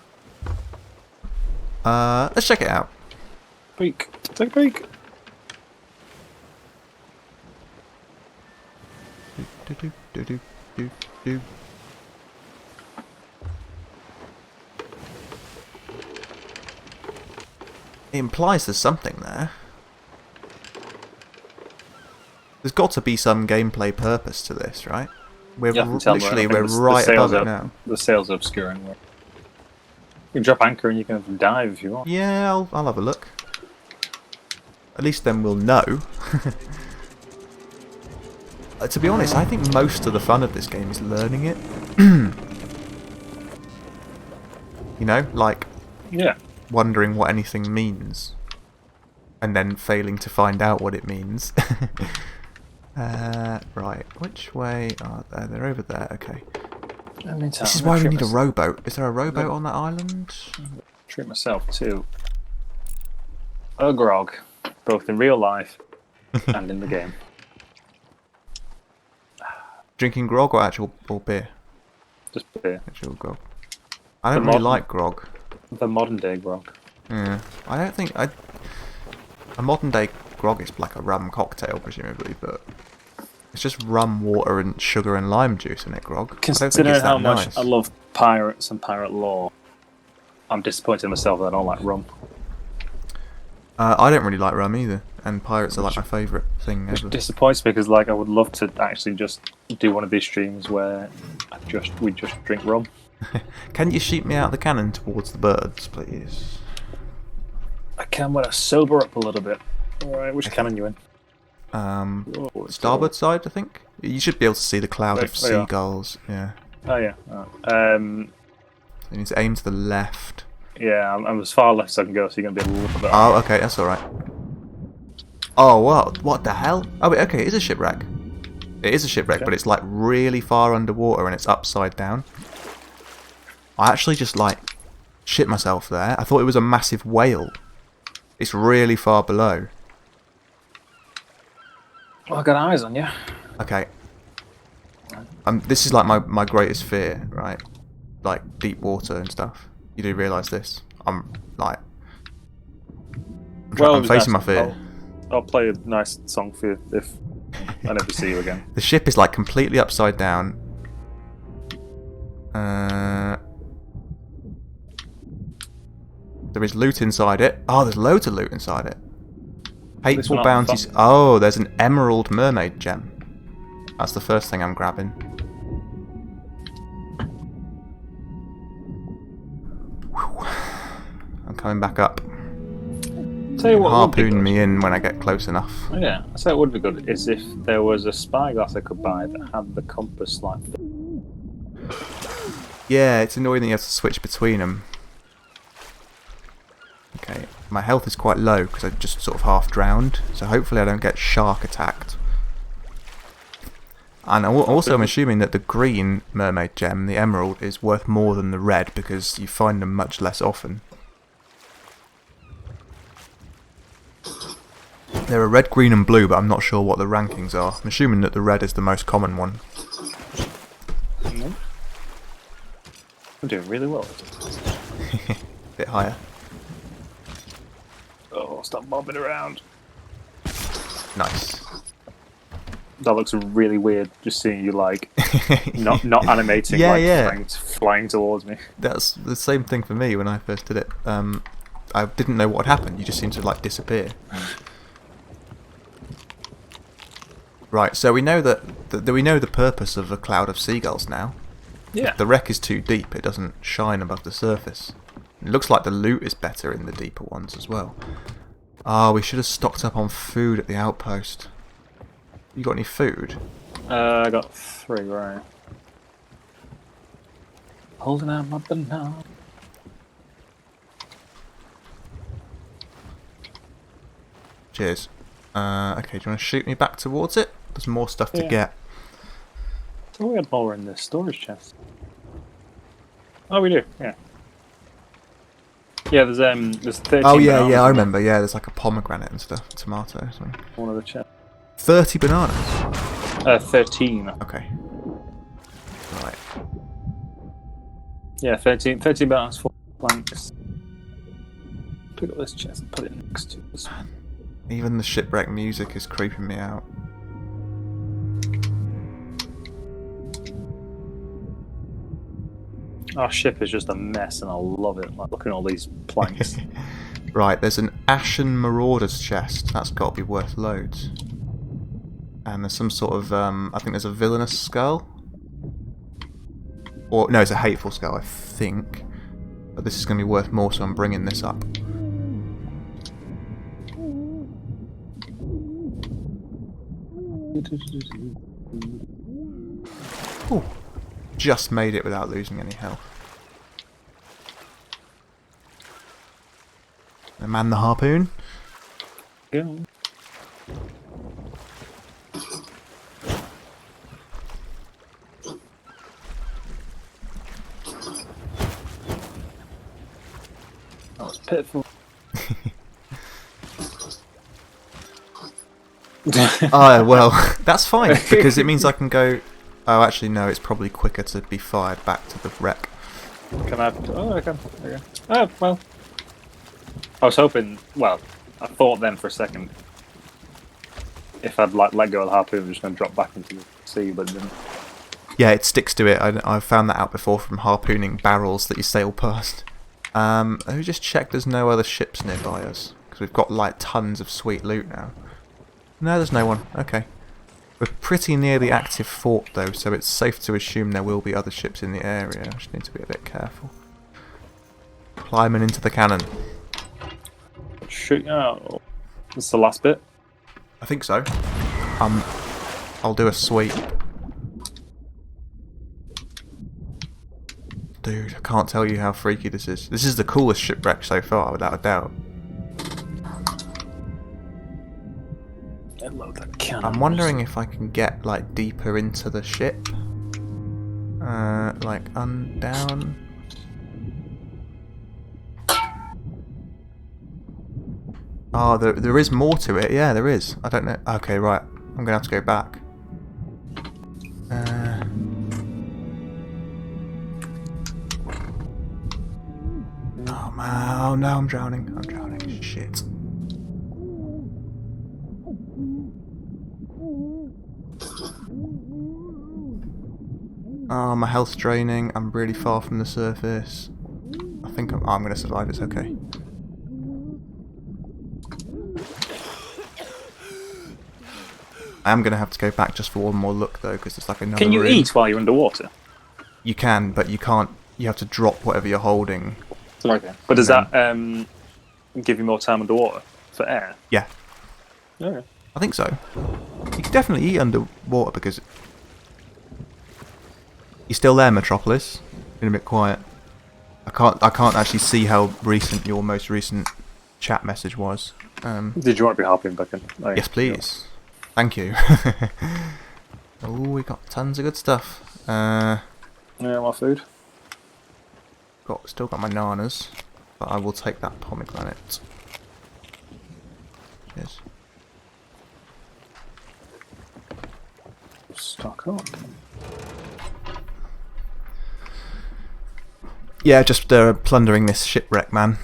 Let's check it out. Peek. Take a peek. Do. It implies there's something there. There's got to be some gameplay purpose to this, right? We're right above it now. The sails are obscuring. You can drop anchor and you can dive if you want. Yeah, I'll have a look. At least then we'll know. To be honest, I think most of the fun of this game is learning it. You know, like Yeah. wondering what anything means. And then failing to find out what it means. Right, which way are they? They're over there, okay. This is why we need a rowboat. Is there a rowboat on that island? Treat myself to a grog, both in real life and in the game. Drinking grog or actual beer? Just beer. Actual grog. I don't really like grog. The modern day grog. Yeah, I don't think a modern day grog is like a rum cocktail, presumably, but it's just rum, water, and sugar and lime juice in it. Grog. I don't think Considering it's that how much nice. I love pirates and pirate lore, I'm disappointed in myself that I don't like rum. I don't really like rum either, and pirates are like my favourite thing Which ever. disappoints me because like I would love to actually just do one of these streams where we just drink rum. Can you shoot me out the cannon towards the birds, please? I can when I sober up a little bit. Alright, which cannon you in? Whoa, it's Starboard side, I think. You should be able to see the cloud of There you are. seagulls. Yeah. Oh yeah. Alright. You need to aim to the left. Yeah, I'm as far left as I can go, so you're gonna be a little bit. Oh, okay, that's all right. Oh, what the hell? Oh, wait, okay, it is a shipwreck. It is a shipwreck, Okay. but it's like really far underwater and it's upside down. I actually just like shit myself there. I thought it was a massive whale. It's really far below. Oh, I got eyes on you. Okay. This is like my greatest fear, right? Like deep water and stuff. You do realise this? I'm facing my fear. I'll play a nice song for you if I never see you again. The ship is like completely upside down. There is loot inside it. Oh, there's loads of loot inside it. Hateful one bounties. Oh, there's an emerald mermaid gem. That's the first thing I'm grabbing. Whew. I'm coming back up. Tell you what, would be Harpoon good. me in when I get close enough. Yeah, I say it would be good is if there was a spyglass I could buy that had the compass like. Yeah, it's annoying that you have to switch between them. Okay, my health is quite low because I just sort of half drowned, so hopefully I don't get shark attacked. And also I'm assuming that the green mermaid gem, the emerald, is worth more than the red because you find them much less often. There are red, green and blue, but I'm not sure what the rankings are. I'm assuming that the red is the most common one. I'm doing really well. Bit higher. Oh, stop bobbing around. Nice. That looks really weird. Just seeing you like not animating, Yeah, like yeah. flying towards me. That's the same thing for me when I first did it. I didn't know what had happened. You just seemed to like disappear. Right, so we know that we know the purpose of a cloud of seagulls now. Yeah. The wreck is too deep; it doesn't shine above the surface. It looks like the loot is better in the deeper ones as well. Ah, we should have stocked up on food at the outpost. You got any food? I got 3 right. Holding out my banana. Cheers. Okay, do you want to shoot me back towards it? There's more stuff to Yeah. get. Oh, we had more in the storage chest. Oh, we do. Yeah. Yeah, there's 13. Oh yeah, bananas yeah, I in remember. Yeah, there's like a pomegranate and stuff, tomatoes. one of the chests. 30 bananas. 13. Okay. Right. Yeah, 13 bananas, 4 planks. Pick up this chest and put it next to this one. Even the shipwreck music is creeping me out. Our ship is just a mess and I love it. Like, look at all these planks. Right, there's an Ashen Marauder's chest. That's got to be worth loads. And there's some sort of, I think there's a villainous skull. Or, no, it's a hateful skull, I think. But this is going to be worth more, so I'm bringing this up. Ooh, just made it without losing any health. And man the harpoon. Go. That was pitiful. Oh, well, that's fine, because it means I can go... Oh, actually, no, it's probably quicker to be fired back to the wreck. Can I? Oh, I can. Okay. Oh, well. I was hoping... Well, I thought then for a second if I'd like let go of the harpoon, it was just going to drop back into the sea, but it didn't. Yeah, it sticks to it. I've found that out before from harpooning barrels that you sail past. Let me just check there's no other ships nearby us, because we've got like tons of sweet loot now. No, there's no one. Okay. We're pretty near the active fort though, so it's safe to assume there will be other ships in the area. I just need to be a bit careful. Climbing into the cannon. Shoot! Oh, that's the last bit. I think so. I'll do a sweep. Dude, I can't tell you how freaky this is. This is the coolest shipwreck so far, without a doubt. I'm wondering if I can get like deeper into the ship. Like down. Oh, there is more to it. Yeah, there is. I don't know. Okay, right. I'm gonna have to go back. Oh man! Oh no! I'm drowning. I'm drowning. Shit. Oh, my health's draining. I'm really far from the surface. I think I'm going to survive. It's okay. I am going to have to go back just for one more look though, because it's like another Can you room. eat while you're underwater? You can, but you can't. You have to drop whatever you're holding. Okay. But does that give you more time underwater for air? Yeah. Okay. I think so. You can definitely eat underwater because... You still there, Metropolis? Been a bit quiet. I can't actually see how recent your most recent chat message was. Did you want to be hopping back in? Oh, Yes, please. Thank you. Oh, we got tons of good stuff. Yeah, my food. Still got my nanas, but I will take that pomegranate. Cheers. Stock up. Yeah, just plundering this shipwreck, man.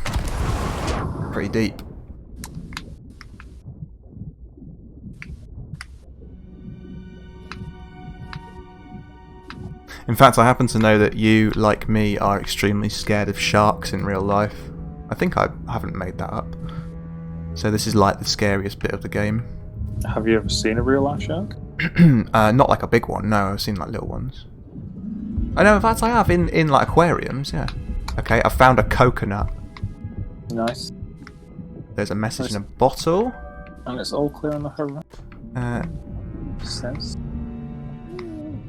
Pretty deep. In fact, I happen to know that you, like me, are extremely scared of sharks in real life. I think I haven't made that up. So this is like the scariest bit of the game. Have you ever seen a real life shark? Not like a big one, no, I've seen like little ones. I know, in fact I have, in like aquariums, yeah. Okay, I found a coconut. Nice. There's a message in a bottle. And it's all clear on the horizon. Sense.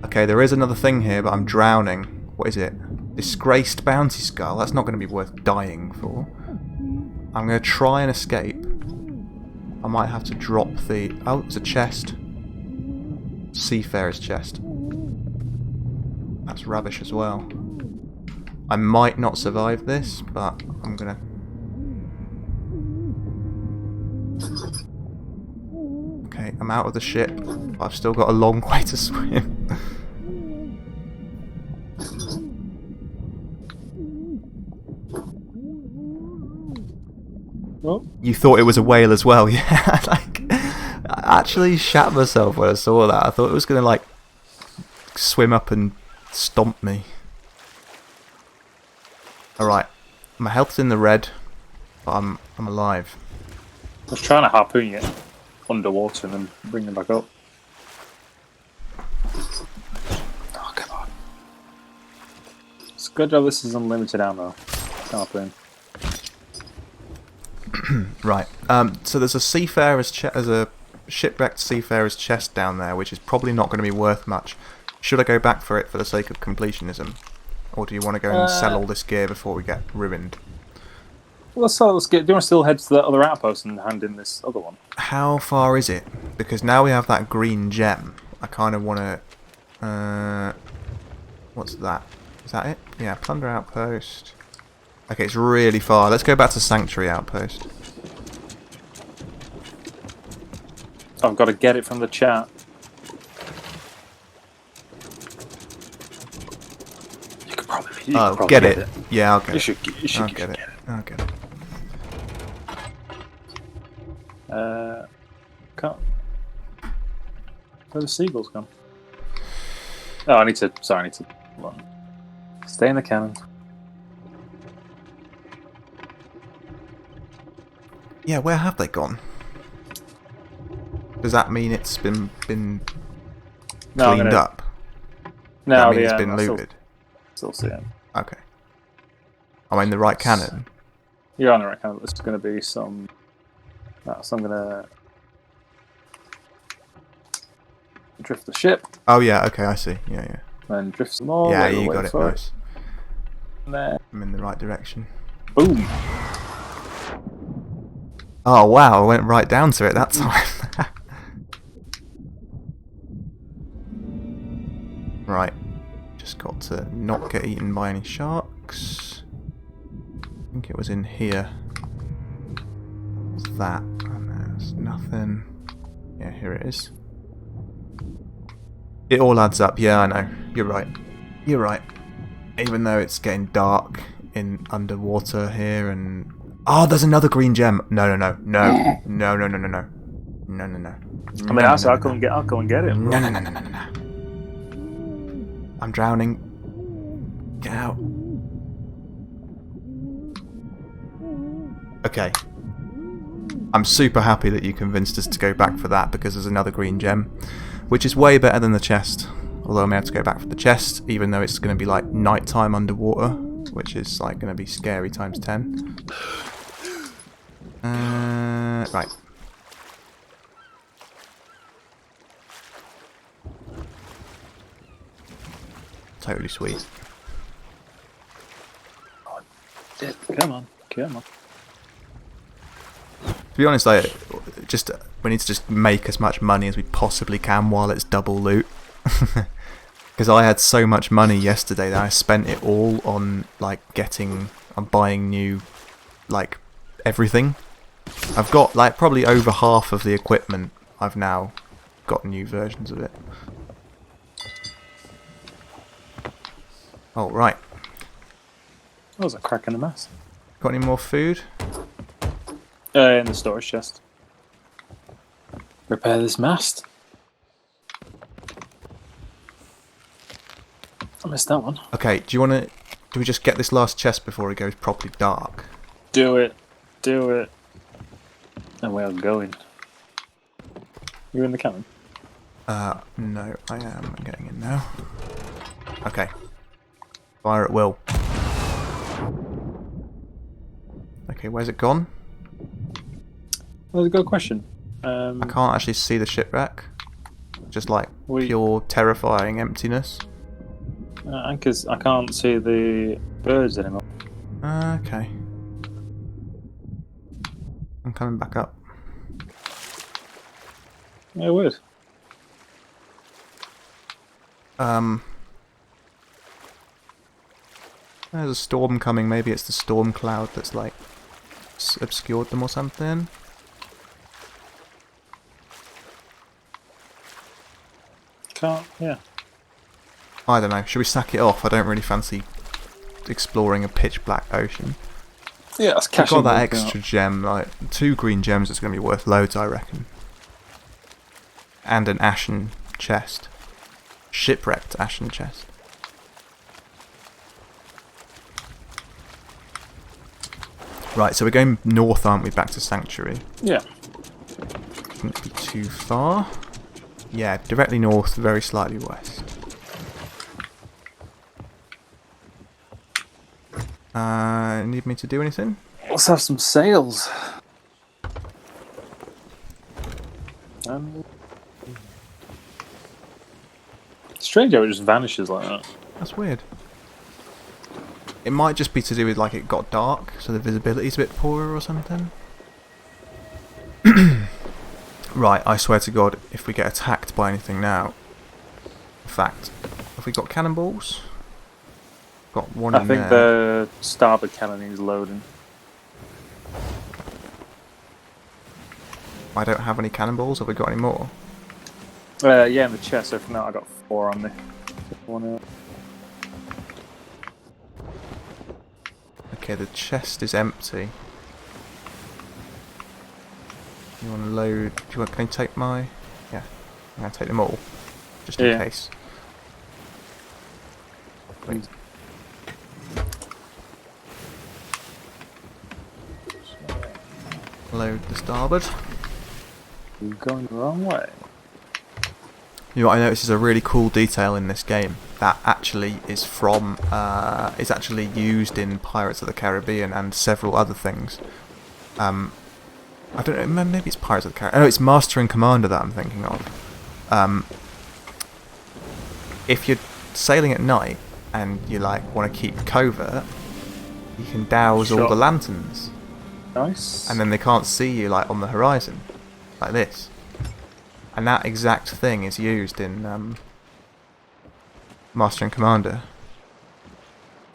Okay, there is another thing here, but I'm drowning. What is it? Disgraced bounty skull. That's not going to be worth dying for. I'm going to try and escape. I might have to drop the... Oh, there's a chest. Seafarer's chest. That's rubbish as well. I might not survive this, but I'm going to... Okay, I'm out of the ship, but I've still got a long way to swim. Oh. You thought it was a whale as well, yeah? Like, I actually shat myself when I saw that. I thought it was going to, like, swim up and stomp me. Alright, my health's in the red, but I'm alive. I was trying to harpoon you underwater and then bring them back up. Oh, come on. It's a good job this is unlimited ammo. Harpoon. Right, so there's a seafarer's chest, there's a shipwrecked seafarer's chest down there, which is probably not going to be worth much. Should I go back for it for the sake of completionism? Or do you want to go and sell all this gear before we get ruined? Let's get. Do you want to still head to the other outpost and hand in this other one? How far is it? Because now we have that green gem. I kind of want to... what's that? Is that it? Yeah, plunder outpost. Okay, it's really far. Let's go back to sanctuary outpost. I've got to get it from the chat. You could probably Get it. Yeah, I'll get it. You should I'll get it. I'll get it. Can't. Where the seagulls gone? Oh, I need to. Sorry, I need to. Hold on. Stay in the cannon. Yeah, where have they gone? Does that mean it's been cleaned up? No, that mean it's been looted? Still see it. Okay. Am I in the right cannon? You're on the right cannon. There's going to be some. So I'm going to drift the ship. Oh yeah, okay, I see. Yeah, yeah. Then drift some more. Yeah, you got it. Forward. Nice. There. I'm in the right direction. Boom. Oh wow, I went right down to it that time. Right. Just got to not get eaten by any sharks. I think it was in here. What's that? And there's nothing. Yeah, here it is. It all adds up. Yeah, I know. You're right. You're right. Even though it's getting dark in underwater here and... Oh, there's another green gem. No. No. I mean, I'll go and get it. No. I'm drowning. Get out. Okay. I'm super happy that you convinced us to go back for that because there's another green gem, which is way better than the chest. Although I may have to go back for the chest, even though it's going to be like nighttime underwater, which is like going to be scary times 10. Right. Totally sweet. Come on. To be honest, we need to just make as much money as we possibly can while it's double loot. Because I had so much money yesterday that I spent it all on buying new, everything. I've got probably over half of the equipment. I've now got new versions of it. Oh right. That was a crack in the mess. Got any more food? In the storage chest. Repair this mast. I missed that one. Okay, do we just get this last chest before it goes properly dark? Do it. And we are going. You're in the cannon? No, I am getting in now. Okay. Fire at will. Okay, where's it gone? Well, that's a good question. I can't actually see the shipwreck. Just pure terrifying emptiness. Anchors, I can't see the birds anymore. Okay. I'm coming back up. Yeah, weird. There's a storm coming. Maybe it's the storm cloud that's obscured them or something. Yeah. I don't know. Should we sack it off? I don't really fancy exploring a pitch black ocean. Yeah, that's I've got that extra gem, 2 green gems that's going to be worth loads, I reckon. And an ashen chest. Shipwrecked ashen chest. Right, so we're going north, aren't we, back to Sanctuary? Yeah. Shouldn't be too far. Yeah, directly north, very slightly west. Need me to do anything? Let's have some sails. Strange how it just vanishes like that. That's weird. It might just be to do with like it got dark, so the visibility's a bit poorer or something. Right, I swear to God, if we get attacked by anything now... In fact, have we got cannonballs? Got one in there. I think the starboard cannon is loading. I don't have any cannonballs, have we got any more? Yeah, in the chest, so for now I got 4 on me. One out. Okay, the chest is empty. You want to load... can you take my... Yeah, I'm going to take them all. Just in case. Wait. Load the starboard. You're going the wrong way. You know what I noticed is a really cool detail in this game that actually is from... is actually used in Pirates of the Caribbean and several other things. I don't know, maybe it's Pirates of the Caribbean. Oh, it's Master and Commander that I'm thinking of. If you're sailing at night and you like want to keep covert, you can douse all the lanterns. Nice. And then they can't see you like on the horizon, like this. And that exact thing is used in Master and Commander.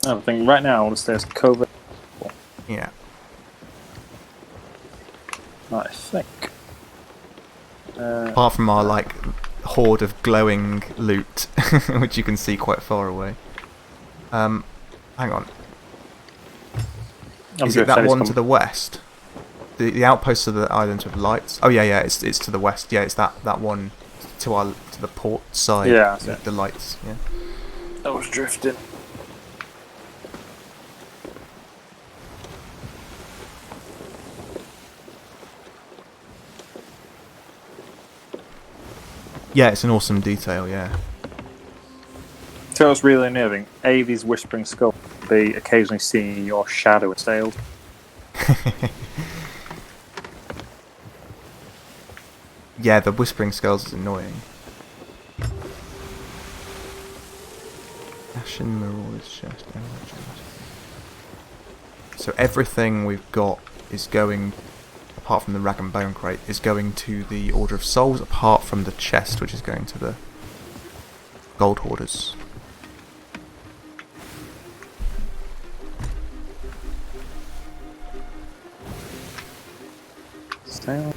I think right now I want to stay as covert. Yeah. I think. Apart from our like horde of glowing loot, which you can see quite far away. Hang on. Is it that one to the west? The outpost of the islands with lights? Oh yeah, it's to the west. Yeah, it's that one to the port side. Yeah, with the lights. Yeah. I was drifting. Yeah, it's an awesome detail. Yeah. So what's really annoying? A, these whispering skulls. B, occasionally seeing your shadow in sails. Yeah, the whispering skulls is annoying. Ashen Marauder's chest. So everything we've got is going, apart from the rag and bone crate, is going to the Order of Souls, apart from the chest, which is going to the Gold Hoarders. Sail.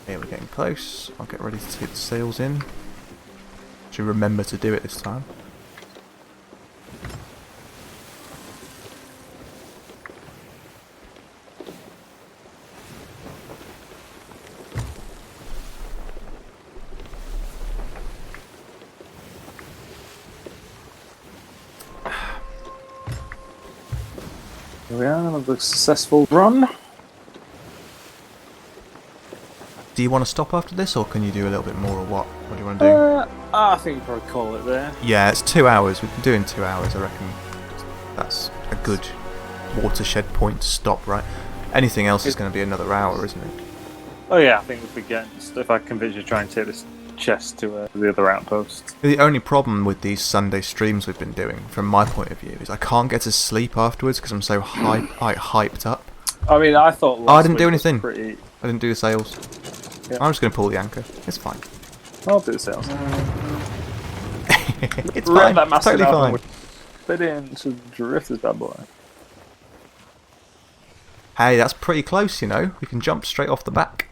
Here, we're getting close. I'll get ready to take the sails in. Should remember to do it this time. Here we are, another successful run. Do you want to stop after this, or can you do a little bit more, or what? What do you want to do? I think you probably call it there. Yeah, it's 2 hours. We can do in 2 hours, I reckon. That's a good watershed point to stop, right? Anything else is going to be another hour, isn't it? Oh yeah, I think if I convince you to try and take this chest to the other outpost. The only problem with these Sunday streams we've been doing, from my point of view, is I can't get to sleep afterwards because I'm so hyped up. I mean, I thought I didn't do anything. Pretty... I didn't do the sails. Yeah. I'm just going to pull the anchor. It's fine. I'll do the sails. It's fine. That massive Totally fine. Fit in to drift this bad boy. Hey, that's pretty close, you know. We can jump straight off the back.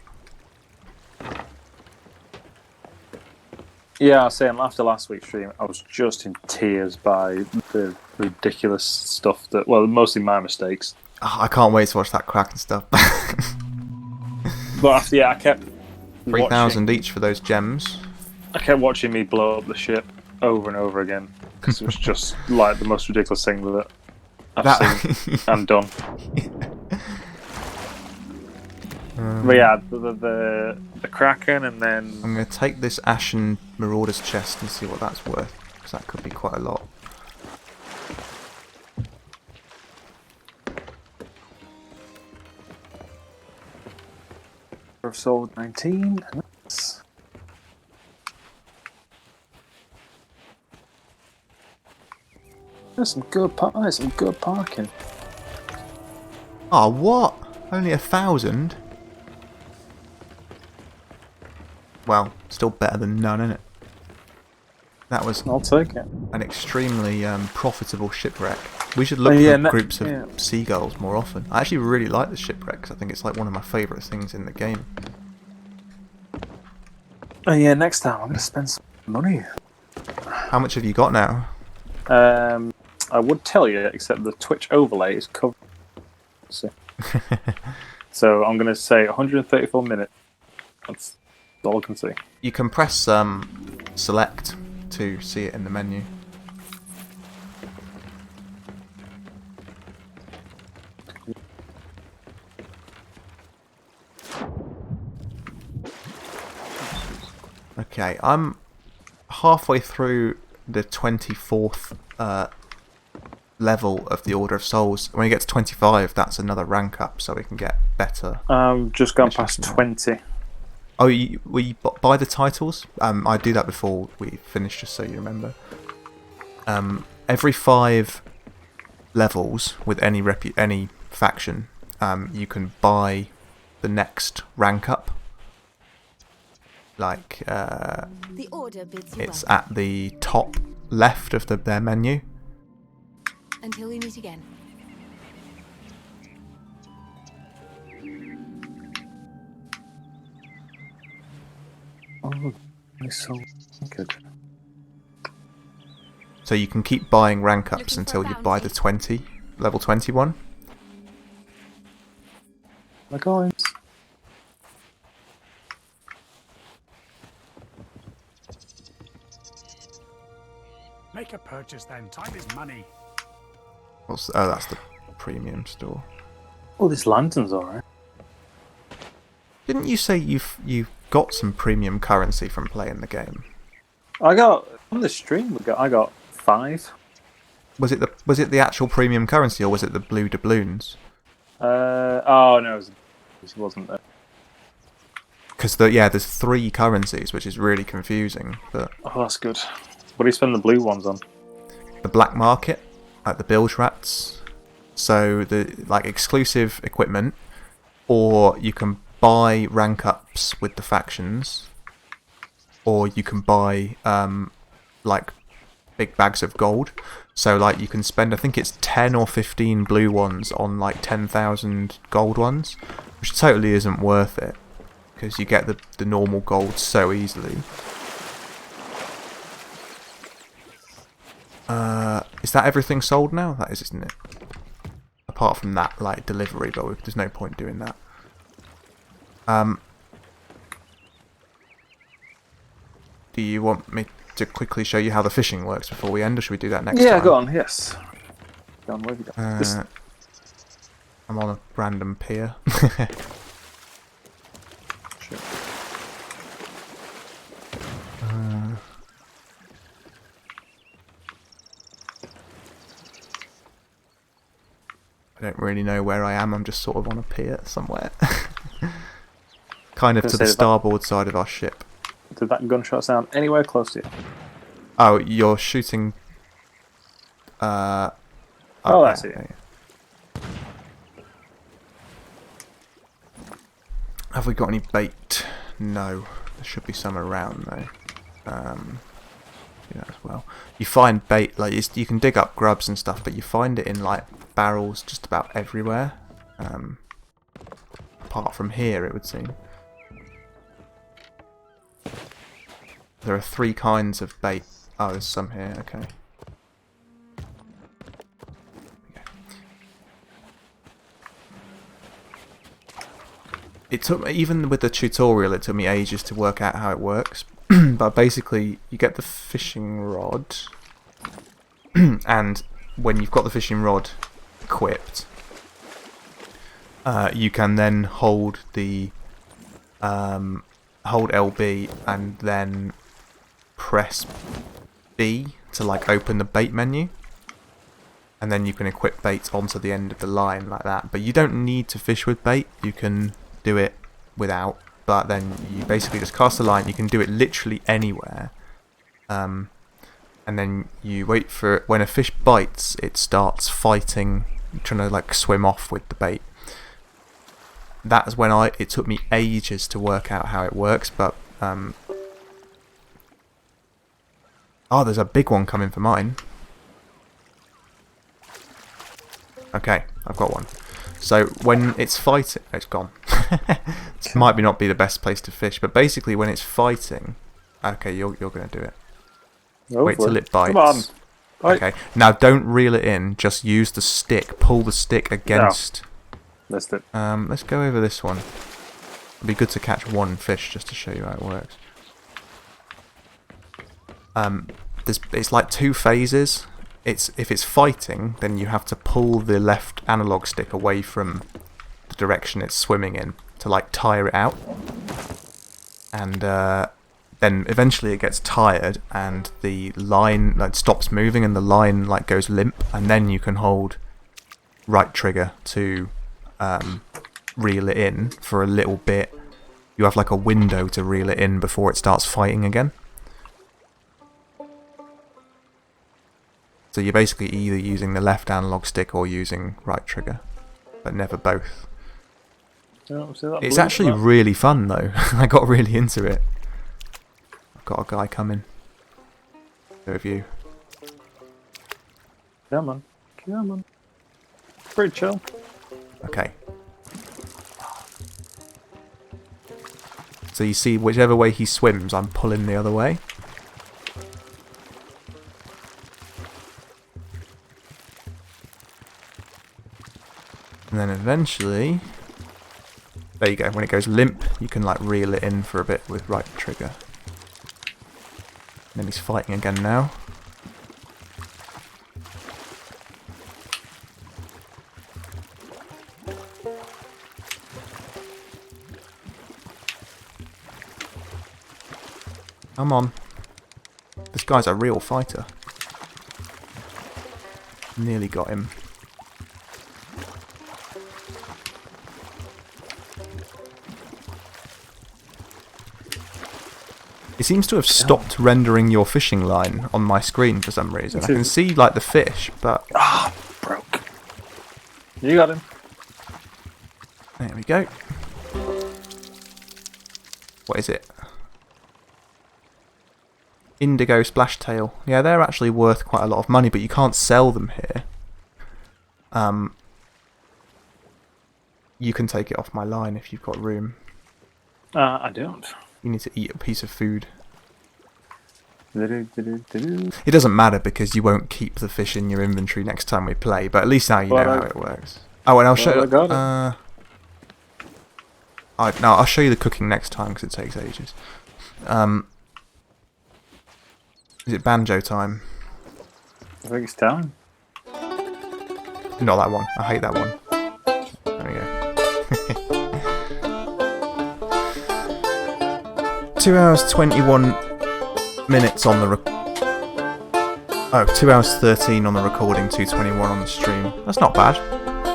Yeah, I was saying after last week's stream, I was just in tears by the ridiculous stuff that, well, mostly my mistakes. Oh, I can't wait to watch that Kraken stuff. But after, yeah, I kept 3,000 each for those gems. I kept watching me blow up the ship over and over again because it was just like the most ridiculous thing that I've seen and done. But yeah, the Kraken, and then I'm going to take this Ashen Marauder's chest and see what that's worth, because that could be quite a lot. I've sold 19. Nice. There's some good parking. Oh, what? Only 1,000? Well, still better than none, innit? That was I'll take it. an extremely profitable shipwreck. We should look for groups of seagulls more often. I actually really like the shipwreck because I think it's like one of my favourite things in the game. Oh yeah, next time I'm going to spend some money. How much have you got now? I would tell you, except the Twitch overlay is covered. So I'm going to say 134 minutes. That's all I can see. You can press select to see it in the menu. Okay, I'm halfway through the 24th level of the Order of Souls. When you get to 25, that's another rank up, so we can get better. Just gone past 20. Oh, we buy the titles? I do that before we finish, just so you remember. Every 5 levels with any faction, you can buy the next rank up. Like, The order bids you it's welcome. at the top left of their menu. Until we meet again. Oh, it's so good. So you can keep buying rank ups Looking for until a you buy the level 21. My coins. Make a purchase then. Time is money. Oh, that's the premium store. Oh, this lantern's alright. Didn't you say you've got some premium currency from playing the game? I got on the stream. I got 5. Was it the actual premium currency, or was it the blue doubloons? Oh no, it wasn't there. Because there's 3 currencies, which is really confusing. But Oh, that's good. What do you spend the blue ones on? the black market, like the bilge rats, so the exclusive equipment, or you can buy rank ups with the factions, or you can buy like big bags of gold. So like you can spend, I think it's 10 or 15 blue ones on like 10,000 gold ones, which totally isn't worth it because you get the normal gold so easily. Is that everything sold now? That is, isn't it? Apart from that, like, delivery, but there's no point doing that. Do you want me to quickly show you how the fishing works before we end, or should we do that next time? Yeah, go on. Yes. Go on. Where have you gone? I'm on a random pier. Sure. I don't really know where I am. I'm just sort of on a pier somewhere. Kind of to the starboard side of our ship. Did that gunshot sound anywhere close to you? Oh, you're shooting... Oh, that's it. Have we got any bait? No. There should be some around, though. Yeah, as well. You find bait, like, you can dig up grubs and stuff, but you find it in, like, barrels just about everywhere. Apart from here, it would seem. There are 3 kinds of bait. Oh, there's some here, okay. It took me, even with the tutorial, it took me ages to work out how it works. But basically, you get the fishing rod, and when you've got the fishing rod equipped, you can then hold the hold LB and then press B to like open the bait menu, and then you can equip bait onto the end of the line like that. But you don't need to fish with bait. You can do it without. but then you basically just cast a line. You can do it literally anywhere, and then you wait for when a fish bites, it starts fighting, trying to like swim off with the bait. That's when it took me ages to work out how it works, but oh, there's a big one coming for mine. Okay, I've got one. So when it's fighting, it's gone. It might not be the best place to fish, but basically when it's fighting, okay, you're gonna do it. Wait till it bites. Come on. Bite. Okay, now don't reel it in. Just use the stick. Pull the stick against. Missed it. Let's go over this one. It'd be good to catch one fish just to show you how it works. It's like two phases. If it's fighting, then you have to pull the left analog stick away from the direction it's swimming in to like tire it out, and then eventually it gets tired and the line like stops moving and the line like goes limp, and then you can hold right trigger to reel it in for a little bit. You have like a window to reel it in before it starts fighting again. So you're basically either using the left analog stick or using right trigger, but never both. It's actually really fun though. I got really into it. I've got a guy coming. Go with you. Come on. Come on. Pretty chill. Okay. So you see, whichever way he swims, I'm pulling the other way. And then eventually, there you go, when it goes limp, you can like reel it in for a bit with right trigger. And then he's fighting again now. Come on. This guy's a real fighter. Nearly got him. It seems to have stopped rendering your fishing line on my screen for some reason. I can see like the fish, but Broke. You got him. There we go. What is it? Indigo splashtail. Yeah, they're actually worth quite a lot of money, but you can't sell them here. You can take it off my line if you've got room. I don't. You need to eat a piece of food. Do-do-do-do-do. It doesn't matter because you won't keep the fish in your inventory next time we play, but at least now you know how it works. Oh, and I'll show you. No, I'll show you the cooking next time because it takes ages. Is it banjo time? I think it's time. Not that one. I hate that one. There we go. 2 hours 21 minutes on the 2 hours 13 on the recording, 2:21 on the stream. That's not bad.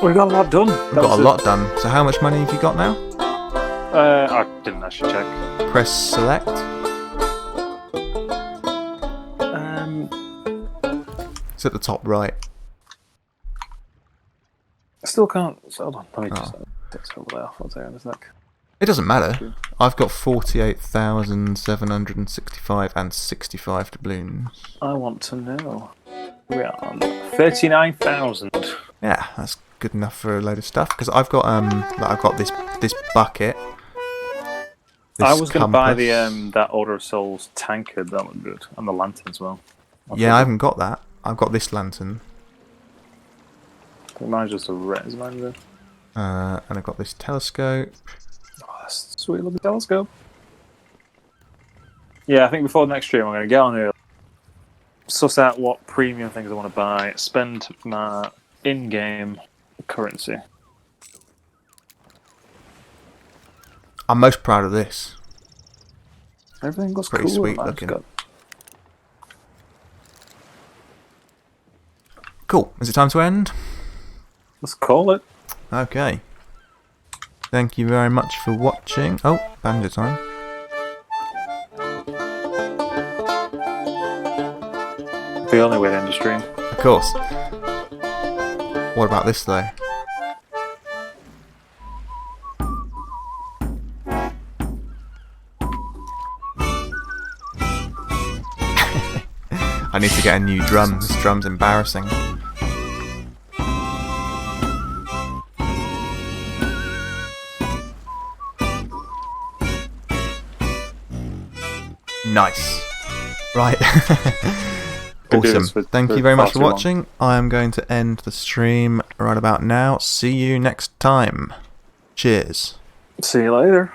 We got a lot done. We've got a lot done. So how much money have you got now? I didn't actually check. Press select. It's at the top right. I still can't. Hold on. Let me just take some of that off. I'll take it in a sec. It doesn't matter. I've got 48,765 and 65 doubloons. I want to know. We are on 39,000. Yeah, that's good enough for a load of stuff. Because I've got this bucket. I was going to buy the that Order of Souls tankard. That looked good, and the lantern as well. Yeah, I haven't got that. I've got this lantern. I think mine's just a res mine. And I've got this telescope. Oh, that's a sweet looking telescope. Yeah, I think before the next stream, I'm going to get on here, suss out what premium things I want to buy, spend my in-game currency. I'm most proud of this. Everything looks pretty cool. Sweet looking. Cool. Is it time to end? Let's call it. Okay. Thank you very much for watching. Oh, banjo time. The only way to end the stream. Of course. What about this though? I need to get a new drum. This drum's embarrassing. Nice. Right. Could do Awesome. this with- Thank you with very much far for too long. watching. I am going to end the stream right about now. See you next time. Cheers. See you later.